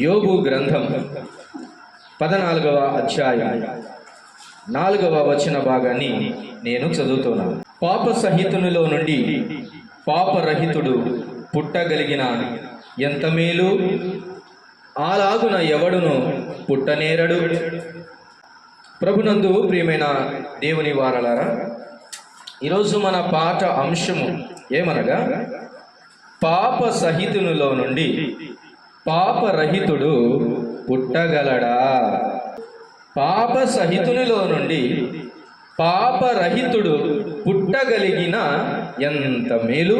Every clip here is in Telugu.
యోబు గ్రంథం 14వ అధ్యాయం 4వ వచన భాగాన్ని నేను చదువుతున్నాను. పాప సహితునిలో నుండి పాపరహితుడు పుట్టగలిగిన ఎంత మేలు, అలాగున ఎవడును పుట్టనేరడు. ప్రభునందు ప్రియమైన దేవుని వారలారా, ఈరోజు మన పాఠ అంశము ఏమనగా, పాప సహితునిలో నుండి పాపరహితుడు పుట్టగలడా. పాప సహితునిలో నుండి పాపరహితుడు పుట్టగలిగిన ఎంత మేలు,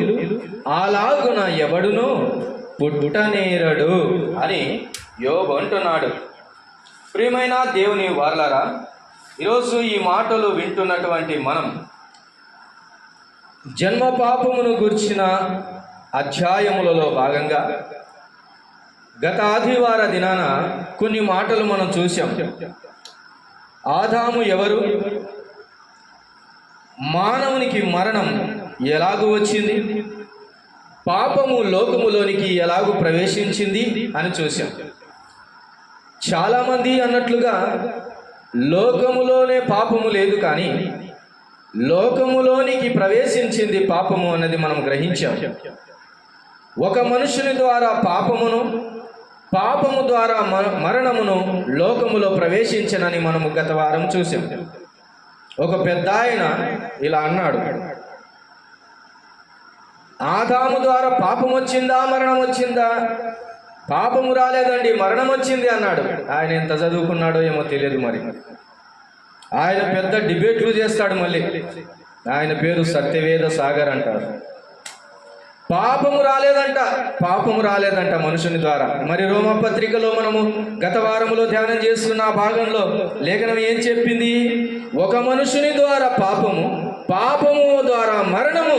అలాగున ఎవడును పుట్టనేరడు అని యోబు అంటున్నాడు. ప్రియమైన దేవుని వారలారా, ఈరోజు ఈ మాటలు వింటున్నటువంటి మనం జన్మ పాపమును గుర్చిన అధ్యాయములలో భాగంగా గత ఆదివార దినాన కొన్ని మాటలు మనం చూసాం. ఆదాము ఎవరు, మానవునికి మరణం ఎలాగూ వచ్చింది, పాపము లోకములోనికి ఎలాగూ ప్రవేశించింది అని చూసాం. చాలామంది అన్నట్లుగా లోకములోనే పాపము లేదు, కానీ లోకములోనికి ప్రవేశించింది పాపము అన్నది మనం గ్రహించాం. ఒక మనుషుని ద్వారా పాపము ద్వారా మరణమును లోకములో ప్రవేశించనని మనము గత వారం చూసాం. ఒక పెద్ద ఆయన ఇలా అన్నాడు, ఆదాము ద్వారా పాపం వచ్చిందా మరణం వచ్చిందా? పాపము రాలేదండి, మరణం వచ్చింది అన్నాడు. ఆయన ఎంత చదువుకున్నాడో ఏమో తెలియదు. మరి ఆయన పెద్ద డిబేట్లు చేస్తాడు. మళ్ళీ ఆయన పేరు సత్యవేద సాగర్ అంటారు. పాపము రాలేదంట మనుషుని ద్వారా. మరి రోమపత్రికలో మనము గత వారములో ధ్యానం చేస్తున్న భాగంలో లేఖనం ఏం చెప్పింది? ఒక మనుషుని ద్వారా పాపము ద్వారా మరణము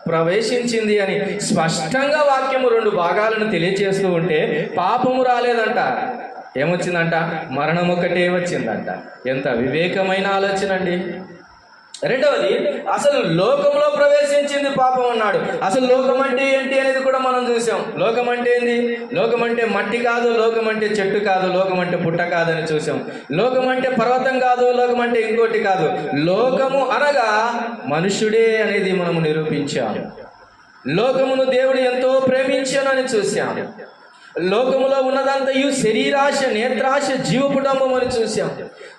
ప్రవేశించింది అని స్పష్టంగా వాక్యము 2 భాగాలను తెలియజేస్తూ ఉంటే, పాపము రాలేదంట, ఏమొచ్చిందంట? మరణం ఒకటే వచ్చిందంట. ఎంత వివేకమైన ఆలోచన అండి. రెండవది, అసలు లోకంలో ప్రవేశించింది పాపం అన్నాడు. అసలు లోకం అంటే ఏంటి అనేది కూడా మనం చూసాం. లోకం అంటే ఏంది? లోకం అంటే మట్టి కాదు, లోకం అంటే చెట్టు కాదు, లోకం అంటే పుట్ట కాదని చూసాం. లోకం అంటే పర్వతం కాదు, లోకం అంటే ఇంకోటి కాదు. లోకము అనగా మనుషుడే అనేది మనము నిరూపించాం. లోకమును దేవుడు ఎంతో ప్రేమించానని చూసాం. లోకములో ఉన్నదంతయు శరీరాశ, నేత్రాశ, జీవపుటంబం అని చూసాం.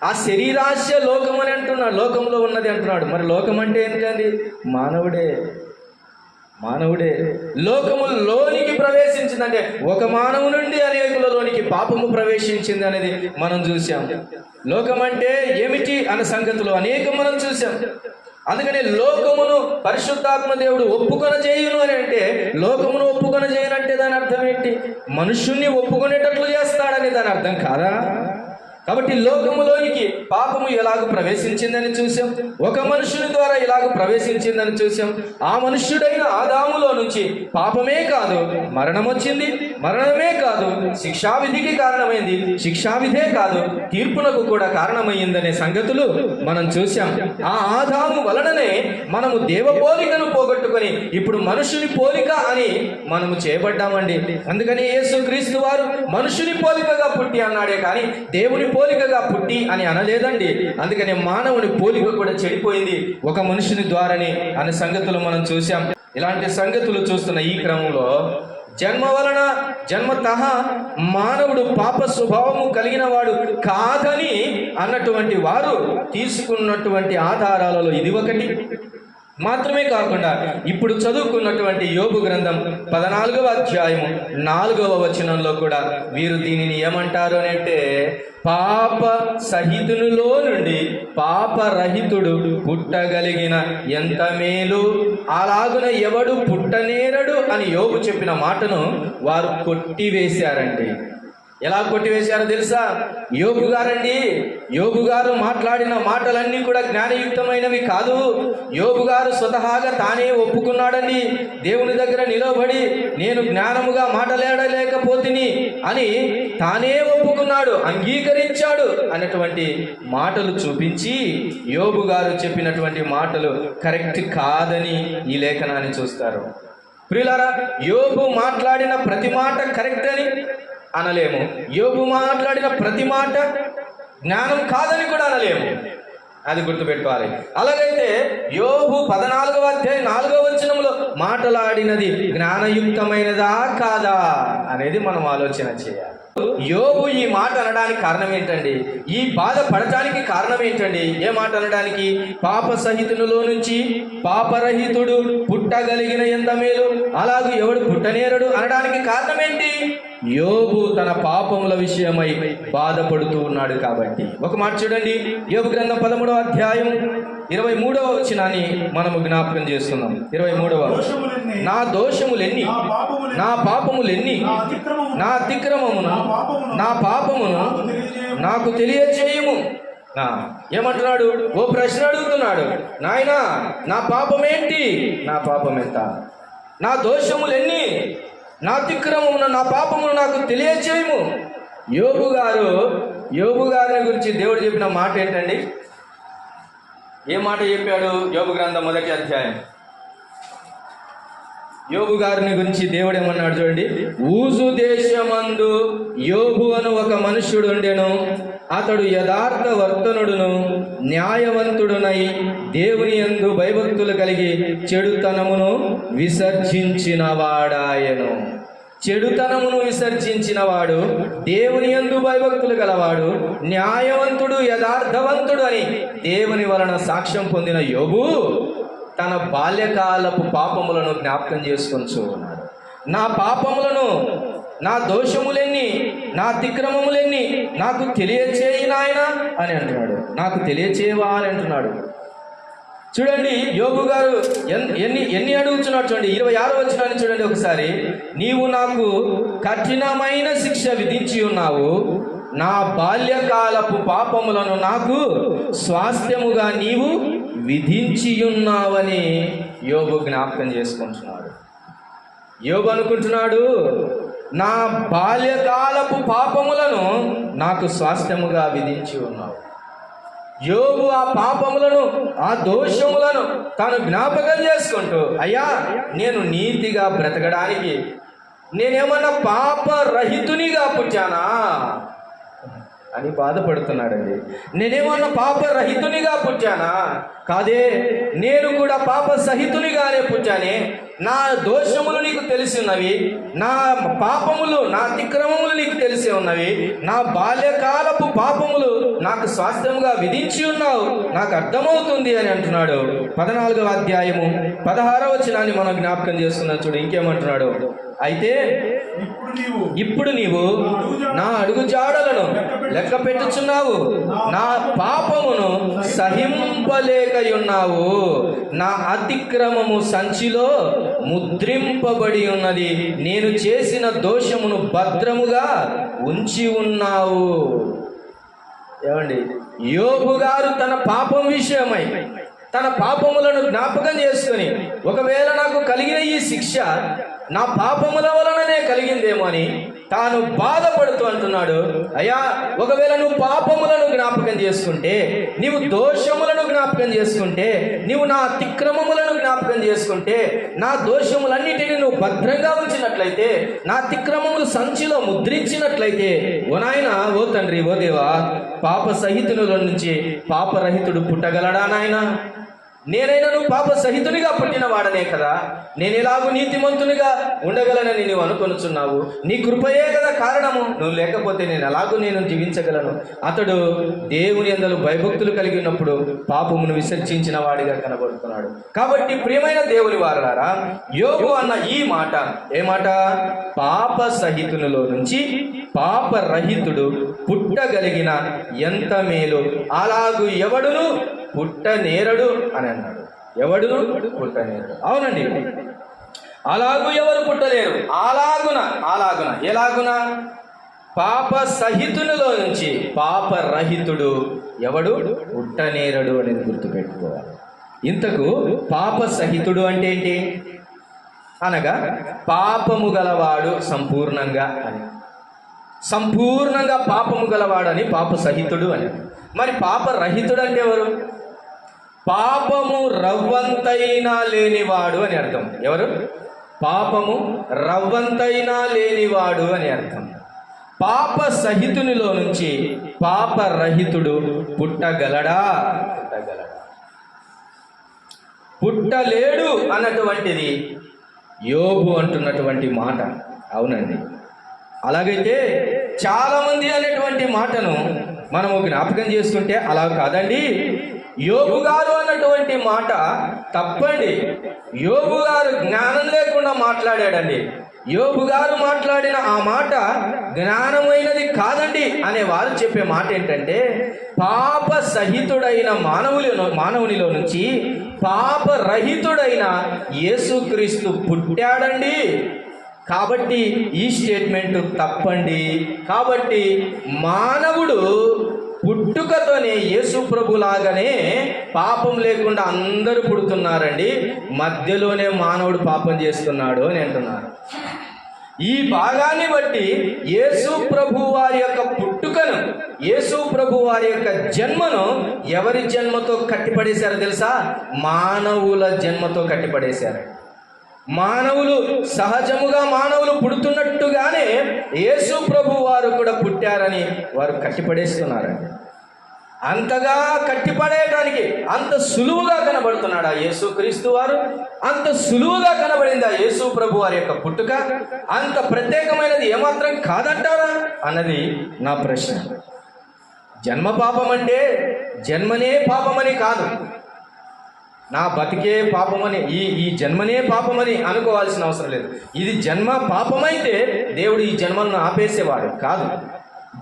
ఆ శరీరాశ లోకం అని అంటున్నాడు, లోకంలో ఉన్నది అంటున్నాడు. మరి లోకం అంటే ఏంటండి? మానవుడే లోకములోనికి ప్రవేశించిందంటే ఒక మానవు నుండి అనేకులలోనికి పాపము ప్రవేశించింది అనేది మనం చూసాం. లోకం అంటే ఏమిటి అన్న సంగతులు అనేకం మనం చూసాం. అందుకని లోకమును పరిశుద్ధాత్మ దేవుడు ఒప్పుకొనజేయును అని అంటే, లోకమును ఒప్పుకొనజేయనంటే దాని అర్థం ఏంటి? మనుషుణ్ణి ఒప్పుకునేటట్లు చేస్తాడని దాని అర్థం కాదా? కాబట్టి లోకములోనికి పాపము ఎలాగ ప్రవేశించిందని చూసాం. ఒక మనుషుని ద్వారా ఇలాగ ప్రవేశించిందని చూసాం. ఆ మనుష్యుడైన ఆదాములో నుంచి పాపమే కాదు మరణం వచ్చింది, మరణమే కాదు శిక్షావిధికి కారణమైంది, శిక్షావిధే కాదు తీర్పునకు కూడా కారణమైందనే సంగతులు మనం చూసాం. ఆ ఆదాము వలననే మనము దేవ పోలికను పోగొట్టుకొని ఇప్పుడు మనుషుని పోలిక అని మనము చేయబడ్డామండి. అందుకని యేసుక్రీస్తు వారు మనుషుని పోలికగా పుట్టి అన్నాడే కానీ దేవుని పోలికగా పుట్టి అని అనలేదండి. అందుకని మానవుని పోలిక కూడా చెడిపోయింది ఒక మనుషుని ద్వారానే అనే సంగతులు మనం చూసాం. ఇలాంటి సంగతులు చూస్తున్న ఈ క్రమంలో జన్మతః మానవుడు పాప స్వభావము కలిగిన వాడు కాదని అన్నటువంటి వారు తీసుకున్నటువంటి ఆధారాలలో ఇది ఒకటి మాత్రమే కాకుండా, ఇప్పుడు చదువుకున్నటువంటి యోబు గ్రంథం 14వ అధ్యాయము 4వ వచనంలో కూడా వీరు దీనిని ఏమంటారు అంటే, పాప సహితునిలో నుండి పాపరహితుడు పుట్టగలిగిన ఎంత మేలు, అలాగున ఎవడు పుట్టనేరడు అని యోబు చెప్పిన మాటను వారు కొట్టివేశారండి. ఎలా కొట్టివేశారో తెలుసా? యోబు గారు మాట్లాడిన మాటలన్నీ కూడా జ్ఞానయుక్తమైనవి కాదు. యోబు గారు స్వతహాగా తానే ఒప్పుకున్నాడండి. దేవుని దగ్గర నిలబడి నేను జ్ఞానముగా మాట్లాడలేకపోతిని అని తానే ఒప్పుకున్నాడు, అంగీకరించాడు అన్నటువంటి మాటలు చూపించి యోబు గారు చెప్పినటువంటి మాటలు కరెక్ట్ కాదని ఈ లేఖనాన్ని చూస్తారు. ప్రియులారా, యోబు మాట్లాడిన ప్రతి మాట కరెక్ట్ అని, అనలేము. యోబు మాట్లాడిన ప్రతి మాట జ్ఞానం కాదని కూడా అనలేము. అది గుర్తుపెట్టుకోవాలి. అలాగైతే యోబు 14వ అధ్యాయం 4వ వచనంలో మాట్లాడినది జ్ఞానయుక్తమైనదా కాదా అనేది మనం ఆలోచన చేయాలి. యోబు ఈ మాట అనడానికి కారణం ఏంటండి? ఈ బాధ పడటానికి కారణం ఏంటండి? ఏ మాట అనడానికి? పాప సహితునిలో నుంచి పాపరహితుడు పుట్టగలిగిన ఎంత మేలు, అలాగే ఎవడు పుట్టనేరడు అనడానికి కారణం ఏంటి? యోబు తన పాపముల విషయమై బాధపడుతూ ఉన్నాడు కాబట్టి. ఒక మాట చూడండి, యోబు గ్రంథం 13వ అధ్యాయం 23వ వచనాన్ని మనము జ్ఞాపకం చేస్తున్నాం. 23వ, నా దోషములెన్ని, నా పాపములెన్ని, నా అతిక్రమమును, నా పాపమును నాకు తెలియచేయము. ఏమంటున్నాడు? ఓ ప్రశ్న అడుగుతున్నాడు. నాయనా, నా పాపమేంటి? నా పాపం ఎంత? నా దోషములెన్ని, నా అతిక్రమమును, నా పాపమును నాకు తెలియచేయము. యోబు గారిని గురించి దేవుడు చెప్పిన మాట ఏంటండి? ఏ మాట చెప్పాడు? యోబు గ్రంథం 1వ అధ్యాయం. యోబు గారిని గురించి దేవుడు ఏమన్నాడు చూడండి. ఊజు దేశమందు యోబు అను ఒక మనుష్యుడు ఉండెను. అతడు యథార్థ వర్తనుడును న్యాయవంతుడునై దేవుని యందు భయభక్తులు కలిగి చెడుతనమును విసర్జించిన వాడాయను. చెడుతనమును విసర్జించిన వాడు, దేవుని యందు భయభక్తులు గలవాడు, న్యాయవంతుడు, యథార్థవంతుడు అని దేవుని వలన సాక్ష్యం పొందిన యోబు తన బాల్యకాలపు పాపములను జ్ఞాపకం చేసుకొంచు ఉన్నాడు. నా పాపములను, నా దోషములెన్ని, నా అతిక్రమములెన్ని నాకు తెలియచేయి నాయనా అని అంటున్నాడు. నాకు తెలియచేయవా అని అంటున్నాడు. చూడండి, యోబు గారు ఎన్ని అడుగుతున్నాడు చూడండి. 26వ వచనాన్ని చూడండి ఒకసారి. నీవు నాకు కఠినమైన శిక్ష విధించి ఉన్నావు, నా బాల్యకాలపు పాపములను నాకు స్వాస్థ్యముగా నీవు విధించి ఉన్నావని యోబు జ్ఞాపకం చేసుకుంటున్నాడు. యోబు అనుకుంటున్నాడు, నా బాల్యకాలపు పాపములను నాకు స్వాస్థ్యముగా విధించి ఉన్నావు. యోబు ఆ పాపములను, ఆ దోషములను తాను జ్ఞాపకం చేసుకుంటూ, అయ్యా, నేను నీతిగా బ్రతకడానికి నేనేమన్నా పాపరహితునిగా పుట్టానా అని బాధపడుతున్నాడండి. నేనేమన్నా పాపరహితునిగా పుట్టానా? కాదే, నేను కూడా పాప సహితునిగానే పుట్టానే. నా దోషములు నీకు తెలిసి ఉన్నవి, నా పాపములు, నా అతిక్రమములు నీకు తెలిసి ఉన్నవి, నా బాల్యకాలపు పాపములు నాకు స్వాస్థ్యముగా విధించి ఉన్నావు, నాకు అర్థమవుతుంది అని అంటున్నాడు. 14వ అధ్యాయము 16వ వచనాన్ని మనం జ్ఞాపకం చేస్తున్నాం. చూడు ఇంకేమంటున్నాడు. అయితే ఇప్పుడు నీవు నా అడుగుజాడలను లెక్క పెట్టుచున్నావు, నా పాపమును సహింపలేకయున్నావు, నా అతిక్రమము సంచిలో ముద్రింపబడి ఉన్నది, నేను చేసిన దోషమును భద్రముగా ఉంచి ఉన్నావు. ఏమండి, యోబు గారు తన పాపం విషయమై తన పాపములను జ్ఞాపకం చేసుకుని, ఒకవేళ నాకు కలిగిన ఈ శిక్ష నా పాపముల వలననే కలిగిందేమో అని తాను బాధపడుతూ అంటున్నాడు. అయ్యా, ఒకవేళ నువ్వు పాపములను జ్ఞాపకం చేసుకుంటే, నీవు దోషములను జ్ఞాపకం చేసుకుంటే, నీవు నా అతిక్రమములను జ్ఞాపకం చేసుకుంటే, నా దోషములన్నిటినీ నువ్వు భద్రంగా ఉంచినట్లయితే, నా అతిక్రమములు సంచిలో ముద్రించినట్లయితే, ఓ నాయన, ఓ తండ్రి, ఓ దేవా, పాప సహితుల నుంచి పాపరహితుడు పుట్టగలడా నాయన? నేనైనా నువ్వు పాప సహితునిగా పుట్టిన వాడనే కదా, నేను ఎలాగూ నీతిమంతునిగా ఉండగలనని నువ్వు అనుకొనుచున్నావు. నీ కృపయే కదా కారణము, నువ్వు లేకపోతే నేను జీవించగలను. అతడు దేవుని యందు భయభక్తులు కలిగి ఉన్నప్పుడు పాపమును విసర్జించిన వాడిగా కనబడుతున్నాడు. కాబట్టి ప్రియమైన దేవుని వారలారా, యోబు అన్న ఈ మాట, ఏ మాట? పాప సహితునిలో నుంచి పాపరహితుడు పుట్టగలిగిన ఎంత మేలు, అలాగు ఎవడును పుట్టనేరడు అని అన్నాడు. ఎవడును పుట్టనేరడు. అవునండి, అలాగూ ఎవరు పుట్టలేరు. అలాగున ఎలాగున? పాప సహితునిలో నుంచి పాపరహితుడు ఎవడు పుట్టనేరడు అనేది గుర్తుపెట్టుకోవాలి. ఇంతకు పాప సహితుడు అంటే ఏంటి? అనగా పాపము గలవాడు సంపూర్ణంగా అని, సంపూర్ణంగా పాపము గలవాడని పాప సహితుడు అని. మరి పాపరహితుడు అంటే ఎవరు? పాపము రవ్వంతైనా లేనివాడు అని అర్థం. ఎవరు? పాపము రవ్వంతైనా లేనివాడు అని అర్థం. పాప సహితునిలో నుంచి పాపరహితుడు పుట్టగలడా? పుట్టలేడు అన్నటువంటిది యోబు అంటున్నటువంటి మాట. అవునండి. అలాగైతే చాలామంది అనేటువంటి మాటను మనము జ్ఞాపకం చేసుకుంటే అలా కాదండి. యోబు గారు అన్నటువంటి మాట తప్పండి. యోబు గారు జ్ఞానం లేకుండా మాట్లాడాడండి. యోబు గారు మాట్లాడిన ఆ మాట జ్ఞానమైనది కాదండి అనే వారు చెప్పే మాట ఏంటంటే, పాప సహితుడైన మానవునిలో నుంచి పాపరహితుడైన యేసుక్రీస్తు పుట్టాడండి. కాబట్టి ఈ స్టేట్మెంట్ తప్పండి. కాబట్టి మానవుడు పుట్టుకతోనే యేసు ప్రభులాగానే పాపం లేకుండా అందరూ పుడుతున్నారండి. మధ్యలోనే మానవుడు పాపం చేస్తున్నాడు అని అంటున్నారు. ఈ భాగాన్ని బట్టి యేసు ప్రభు వారి యొక్క పుట్టుకను, యేసు ప్రభు వారి యొక్క జన్మను ఎవరి జన్మతో కట్టిపడేశారో తెలుసా? మానవుల జన్మతో కట్టిపడేశారు. మానవులు సహజముగా మానవులు పుడుతున్నట్టుగానే యేసు ప్రభు వారు కూడా పుట్టారని వారు కట్టిపడేస్తున్నారండి. అంతగా కట్టిపడేయడానికి అంత సులువుగా కనబడుతున్నాడా యేసుక్రీస్తు వారు? అంత సులువుగా కనబడిందా యేసు ప్రభు వారి యొక్క పుట్టుక? అంత ప్రత్యేకమైనది ఏమాత్రం కాదంటారా అన్నది నా ప్రశ్న. జన్మ పాపం అంటే జన్మనే పాపమని కాదు, నా బతికే పాపమని, ఈ జన్మనే పాపమని అనుకోవాల్సిన అవసరం లేదు. ఇది జన్మ పాపమైతే దేవుడు ఈ జన్మను ఆపేసేవాడు కాదు.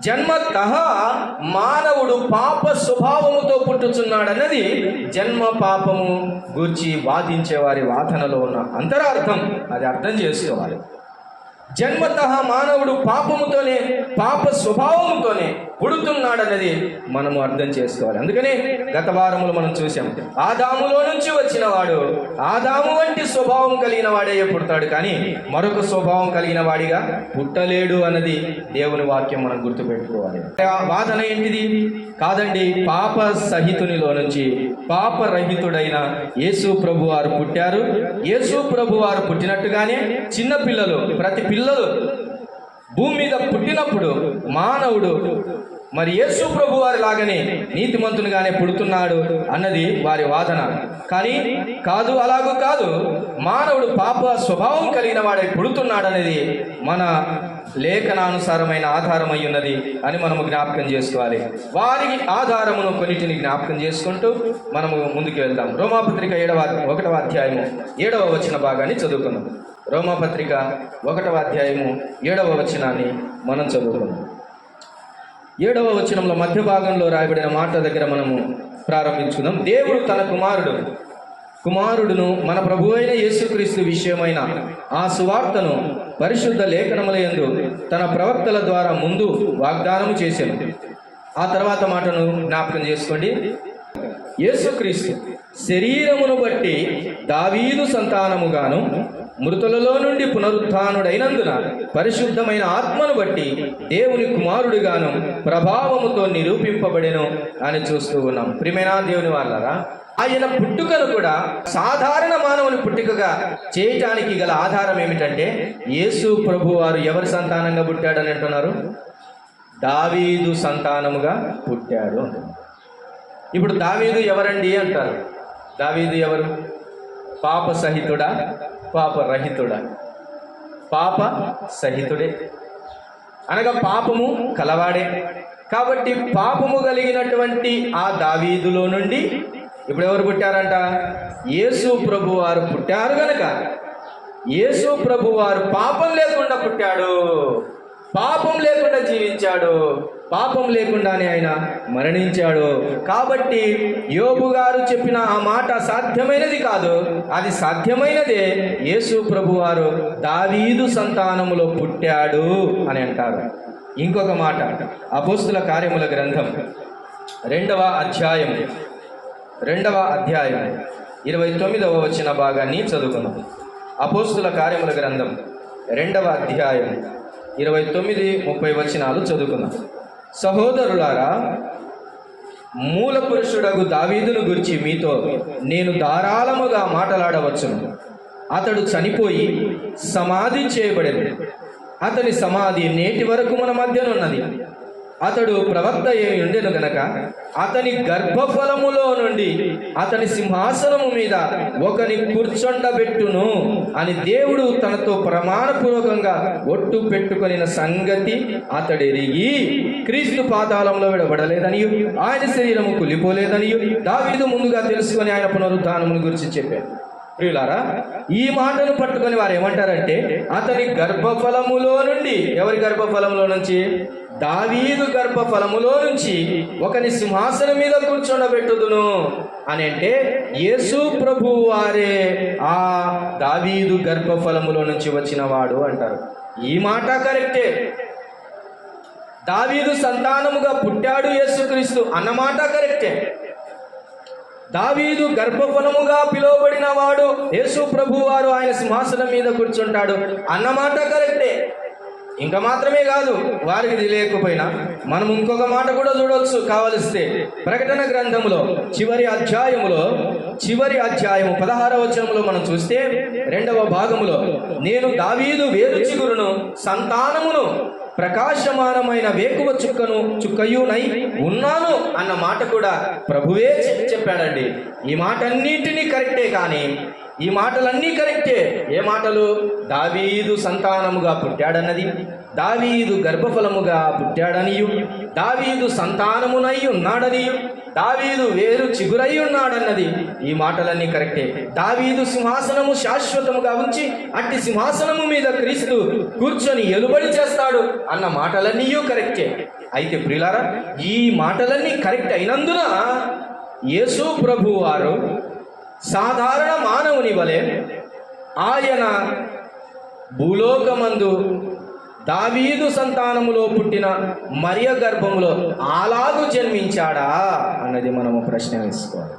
జన్మతః మానవుడు పాప స్వభావముతో పుట్టుచున్నాడన్నది జన్మ పాపము గూర్చి వాదించే వారి వాదనలో ఉన్న అంతరార్థం. అది అర్థం చేసుకోవాలి. జన్మతః మానవుడు పాపముతోనే, పాప స్వభావముతోనే పుడుతున్నాడన్నది మనము అర్థం చేసుకోవాలి. అందుకనే గత వారములు మనం చూసాం, ఆదాములో నుంచి వచ్చిన వాడు ఆదాము వంటి స్వభావం కలిగిన వాడే పుడతాడు, కానీ మరొక స్వభావం కలిగిన వాడిగా పుట్టలేడు అన్నది దేవుని వాక్యం మనం గుర్తుపెట్టుకోవాలి. వాదన ఏంటిది? కాదండి, పాప సహితునిలో నుంచి పాపరహితుడైన యేసు ప్రభు వారు పుట్టారు. యేసు ప్రభు వారు పుట్టినట్టుగానే చిన్న పిల్లలు, ప్రతి పిల్లలు భూమి మీద పుట్టినప్పుడు మానవుడు మరి యేసు ప్రభు వారి లాగానే నీతిమంతునిగానే పుడుతున్నాడు అన్నది వారి వాదన. కానీ కాదు, అలాగూ కాదు. మానవుడు పాప స్వభావం కలిగిన వాడై పుడుతున్నాడనేది మన లేఖనానుసారమైన ఆధారమై ఉన్నది అని మనము జ్ఞాపకం చేసుకోవాలి. వారికి ఆధారమును కొన్నిటిని జ్ఞాపకం చేసుకుంటూ మనము ముందుకు వెళ్దాం. రోమాపత్రిక 1వ అధ్యాయము 7వ వచన భాగాన్ని చదువుకుందాం. రోమాపత్రిక 1వ అధ్యాయము 7వ వచనాన్ని మనం చదువుకుందాం. 7వ వచనంలో మధ్య భాగంలో రాయబడిన మాట దగ్గర మనము ప్రారంభించుకుందాం. దేవుడు తన కుమారుడును మన ప్రభువైన యేసుక్రీస్తు విషయమైన ఆ సువార్తను పరిశుద్ధ లేఖనములయందు తన ప్రవక్తల ద్వారా ముందు వాగ్దానము చేశాను. ఆ తర్వాత మాటను జ్ఞాపకం చేసుకోండి. యేసుక్రీస్తు శరీరమును బట్టి దావీదు సంతానముగాను, మృతులలో నుండి పునరుత్థానుడైనందున పరిశుద్ధమైన ఆత్మను బట్టి దేవుని కుమారుడిగాను ప్రభావముతో నిరూపింపబడెను అని చూస్తూ ఉన్నాం. ప్రియమైన దేవుని వాళ్ళారా, ఆయన పుట్టుకను కూడా సాధారణ మానవుని పుట్టుకగా చేయటానికి గల ఆధారం ఏమిటంటే, యేసు ప్రభు వారు ఎవరి సంతానంగా పుట్టాడని అంటున్నారు? దావీదు సంతానముగా పుట్టాడు. ఇప్పుడు దావీదు ఎవరండి అంటారు. దావీదు ఎవరు? పాప సహితుడా, పాపరహితుడా? పాప సహితుడే, అనగా పాపము కలవాడే. కాబట్టి పాపము కలిగినటువంటి ఆ దావీదులో నుండి ఇప్పుడు ఎవరు పుట్టారంట? యేసు ప్రభు వారు పుట్టారు. గనక యేసు ప్రభు వారు పాపం లేకుండా పుట్టాడు, పాపం లేకుండా జీవించాడు, పాపం లేకుండానే ఆయన మరణించాడు. కాబట్టి యోబు గారు చెప్పిన ఆ మాట సాధ్యమైనది కాదు, అది సాధ్యమైనదే. యేసు ప్రభు వారు దావీదు సంతానములో పుట్టాడు అని అంటారు. ఇంకొక మాట, అపోస్తుల కార్యముల గ్రంథం 2వ అధ్యాయం 29వ వచన భాగాన్ని చదువుకున్నాం. అపోస్తుల కార్యముల గ్రంథం 2వ అధ్యాయం 29-30 వచనాలు చదువుకున్నాం. సహోదరులారా, మూల పురుషుడగు దావీదును గురించి మీతో నేను ధారాళముగా మాట్లాడవచ్చును. అతడు చనిపోయి సమాధి చేయబడెను. అతని సమాధి నేటి వరకు మన మధ్యనున్నది. అతడు ప్రవక్త ఏమి ఉండెను గనక అతని గర్భఫలములో నుండి అతని సింహాసనము మీద ఒకని కూర్చొండబెట్టును అని దేవుడు తనతో ప్రమాణపూర్వకంగా ఒట్టు పెట్టుకొనిన సంగతి అతడెరిగి క్రీస్తు పాతాళంలో విడబడలేదనియు ఆయన శరీరము కులిపోలేదనియు దావీదు ముందుగా తెలుసుకొని ఆయన పునరుద్ధానమును గురించి చెప్పారు. ప్రియులారా, ఈ మాటను పట్టుకొని వారు ఏమంటారంటే, అతని గర్భఫలములో నుండి, ఎవరి గర్భఫలములో నుంచి? దావీదు గర్భఫలములో నుంచి ఒకని సింహాసనం మీద కూర్చోబెట్టుదును అని అంటే యేసు ప్రభువు వారే ఆ దావీదు గర్భఫలములో నుంచి వచ్చిన వాడు అంటారు. ఈ మాట కరెక్టే. దావీదు సంతానముగా పుట్టాడు యేసుక్రీస్తు అన్నమాట కరెక్టే. దావీదు గర్భఫలముగా పిలువబడిన వాడు యేసు ప్రభు వారు ఆయన సింహాసనం మీద కూర్చుంటాడు అన్నమాట కరెక్టే. ఇంకా మాత్రమే కాదు, వారికి తెలియకపోయినా మనం ఇంకొక మాట కూడా చూడవచ్చు కావలిస్తే. ప్రకటన గ్రంథములో చివరి అధ్యాయము 16వ వచనములో మనం చూస్తే 2వ భాగములో, నేను దావీదు వేరు చిగురును సంతానమును ప్రకాశమానమైన వేకువ చుక్కయునై ఉన్నాను అన్న మాట కూడా ప్రభువే చెప్పాడండి. ఈ మాట అన్నింటినీ కరెక్టే, కానీ ఈ మాటలన్నీ కరెక్టే. ఏ మాటలు? దావీదు సంతానముగా పుట్టాడన్నది, దావీదు గర్భఫలముగా పుట్టాడనియు, దావీదు సంతానమునై ఉన్నాడనియు, దావీదు వేరు చిగురై ఉన్నాడన్నది, ఈ మాటలన్నీ కరెక్టే. దావీదు సింహాసనము శాశ్వతముగా ఉంచి అట్టి సింహాసనము మీద క్రీస్తు కూర్చొని ఎలుబడి చేస్తాడు అన్న మాటలన్నీ కరెక్టే. అయితే ప్రియులారా, ఈ మాటలన్నీ కరెక్ట్ అయినందున యేసు ప్రభు వారు సాధారణ మానవుని వలె ఆయన భూలోకమందు దావీదు సంతానములో పుట్టిన మరియ గర్భములో అలాగు జన్మించాడా అన్నది మనము ప్రశ్న వేసుకోవాలి.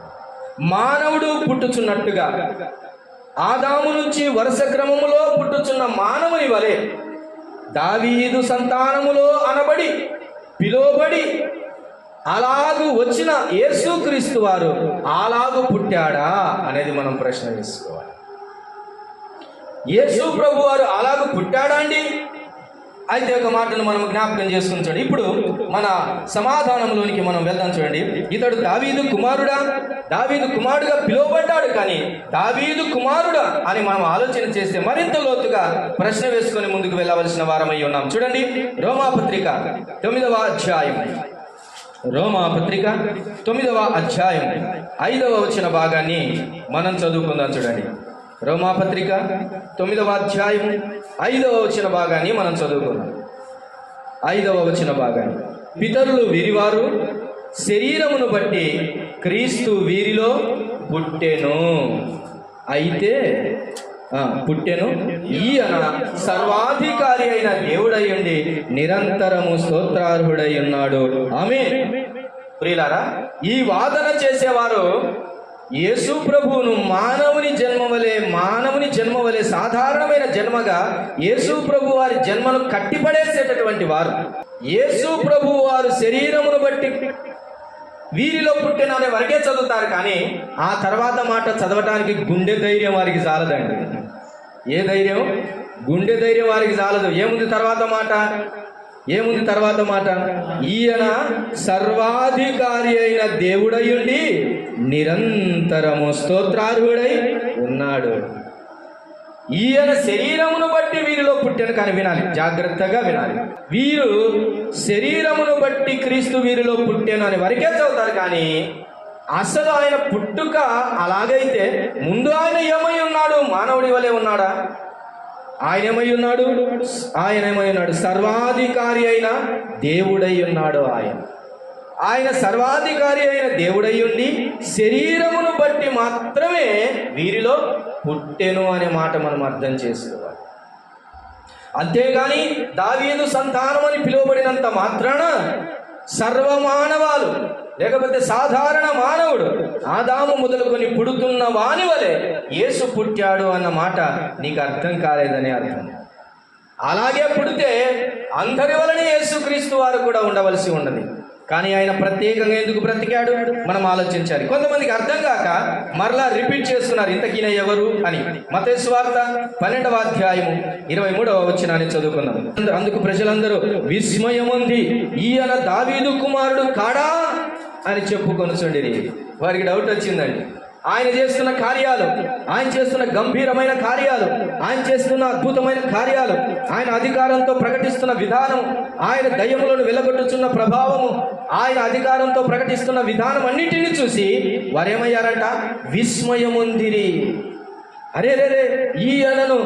మానవుడు పుట్టుచున్నట్టుగా ఆదాము నుంచి వరుస క్రమములో పుట్టుచున్న మానవుని వలె దావీదు సంతానములో అనబడి పిలువబడి అలాగు వచ్చిన యేసుక్రీస్తు వారు అలాగు పుట్టాడా అనేది మనం ప్రశ్న వేసుకోవాలి. యేసు ప్రభు వారు అలాగు పుట్టాడా అండి? అయితే ఒక మాటను మనం జ్ఞాపకం చేసుకుని చూడండి. ఇప్పుడు మన సమాధానంలోనికి మనం వెళ్దాం. చూడండి, ఇతడు దావీదు కుమారుడా? దావీదు కుమారుడుగా పిలువబడ్డాడు, కానీ దావీదు కుమారుడా అని మనం ఆలోచన చేస్తే మరింత లోతుగా ప్రశ్న వేసుకొని ముందుకు వెళ్ళవలసిన వారమై ఉన్నాం. చూడండి, రోమాపత్రిక 9వ అధ్యాయం, రోమాపత్రిక 9వ అధ్యాయం 5వ వచన భాగాన్ని మనం చదువుకుందాం. చూడండి, రోమాపత్రిక 9వ అధ్యాయం 5వ వచన భాగాన్ని మనం చదువుకుందాం. 5వ వచన భాగాన్ని, పితరులు వీరివారు శరీరమును బట్టి క్రీస్తు వీరిలో పుట్టెను. అయితే పుట్టెను, ఈయన సర్వాధికారి అయిన దేవుడై ఉండి నిరంతరము స్తోత్రార్హుడై ఉన్నాడు. ఆమేన్. ప్రియులారా, ఈ వాదన చేసేవారు యేసు ప్రభువును మానవుని జన్మ వలె సాధారణమైన జన్మగా యేసు ప్రభు వారి జన్మను కట్టిపడేసేటటువంటి వారు. యేసు ప్రభు వారు శరీరమును బట్టి వీరిలో పుట్టిన అనే వరకే చదువుతారు, కానీ ఆ తర్వాత మాట చదవటానికి గుండె ధైర్యం వారికి చాలదండి. ఏ ధైర్యం? గుండె ధైర్యం వారికి చాలదు. ఏముంది తర్వాత మాట? ఈయన సర్వాధికారి అయిన దేవుడై ఉండి నిరంతరము స్తోత్రార్హుడై ఉన్నాడు. ఈయన శరీరమును బట్టి వీరిలో పుట్టాను. కానీ వినాలి, జాగ్రత్తగా వినాలి. వీరు శరీరమును బట్టి క్రీస్తు వీరిలో పుట్టాను అని వరకే చదువుతారు, కానీ అసలు ఆయన పుట్టుక అలాగైతే ముందు ఆయన ఏమై ఉన్నాడు? మానవుడి వలె ఉన్నాడా? ఆయన ఏమై ఉన్నాడు? సర్వాధికారి అయిన దేవుడై ఉన్నాడు. ఆయన సర్వాధికారి అయిన దేవుడై ఉండి శరీరమును బట్టి మాత్రమే వీరిలో పుట్టెను అనే మాట మనం అర్థం చేసుకోవాలి. అంతేగాని దావీదు సంతానం అని పిలువబడినంత మాత్రాన సర్వమానవాలు లేకపోతే సాధారణ మానవుడు ఆదాము మొదలుకొని పుడుతున్న వాని వలె యేసు పుట్టాడు అన్న మాట నీకు అర్థం కాలేదని అర్థం. అలాగే పుడితే అందరి వలనే యేసుక్రీస్తు వారు కూడా ఉండవలసి ఉన్నది. కానీ ఆయన ప్రత్యేకంగా ఎందుకు బ్రతికాడు మనం ఆలోచించాలి. కొంతమందికి అర్థం కాక మరలా రిపీట్ చేస్తున్నారు, ఇంతకీన ఎవరు అని. మత్తయి సువార్త 12వ అధ్యాయము 23వ వచనాన్ని చదువుకుందాం. అందుకు ప్రజలందరూ విస్మయముంది, ఈయన దావీదు కుమారుడు కాడా అని చెప్పుకొనుచుండిరి. వారికి డౌట్ వచ్చిందండి. ఆయన చేస్తున్న కార్యాలు, ఆయన చేస్తున్న గంభీరమైన కార్యాలు, ఆయన చేస్తున్న అద్భుతమైన కార్యాలు, ఆయన అధికారంతో ప్రకటిస్తున్న విధానం, ఆయన దయ్యములను వెలగొట్టుచున్న ప్రభావము, ఆయన అధికారంతో ప్రకటిస్తున్న విధానం అన్నింటినీ చూసి వారేమయ్యారంట? విస్మయముందిరి. అరే ఈయనను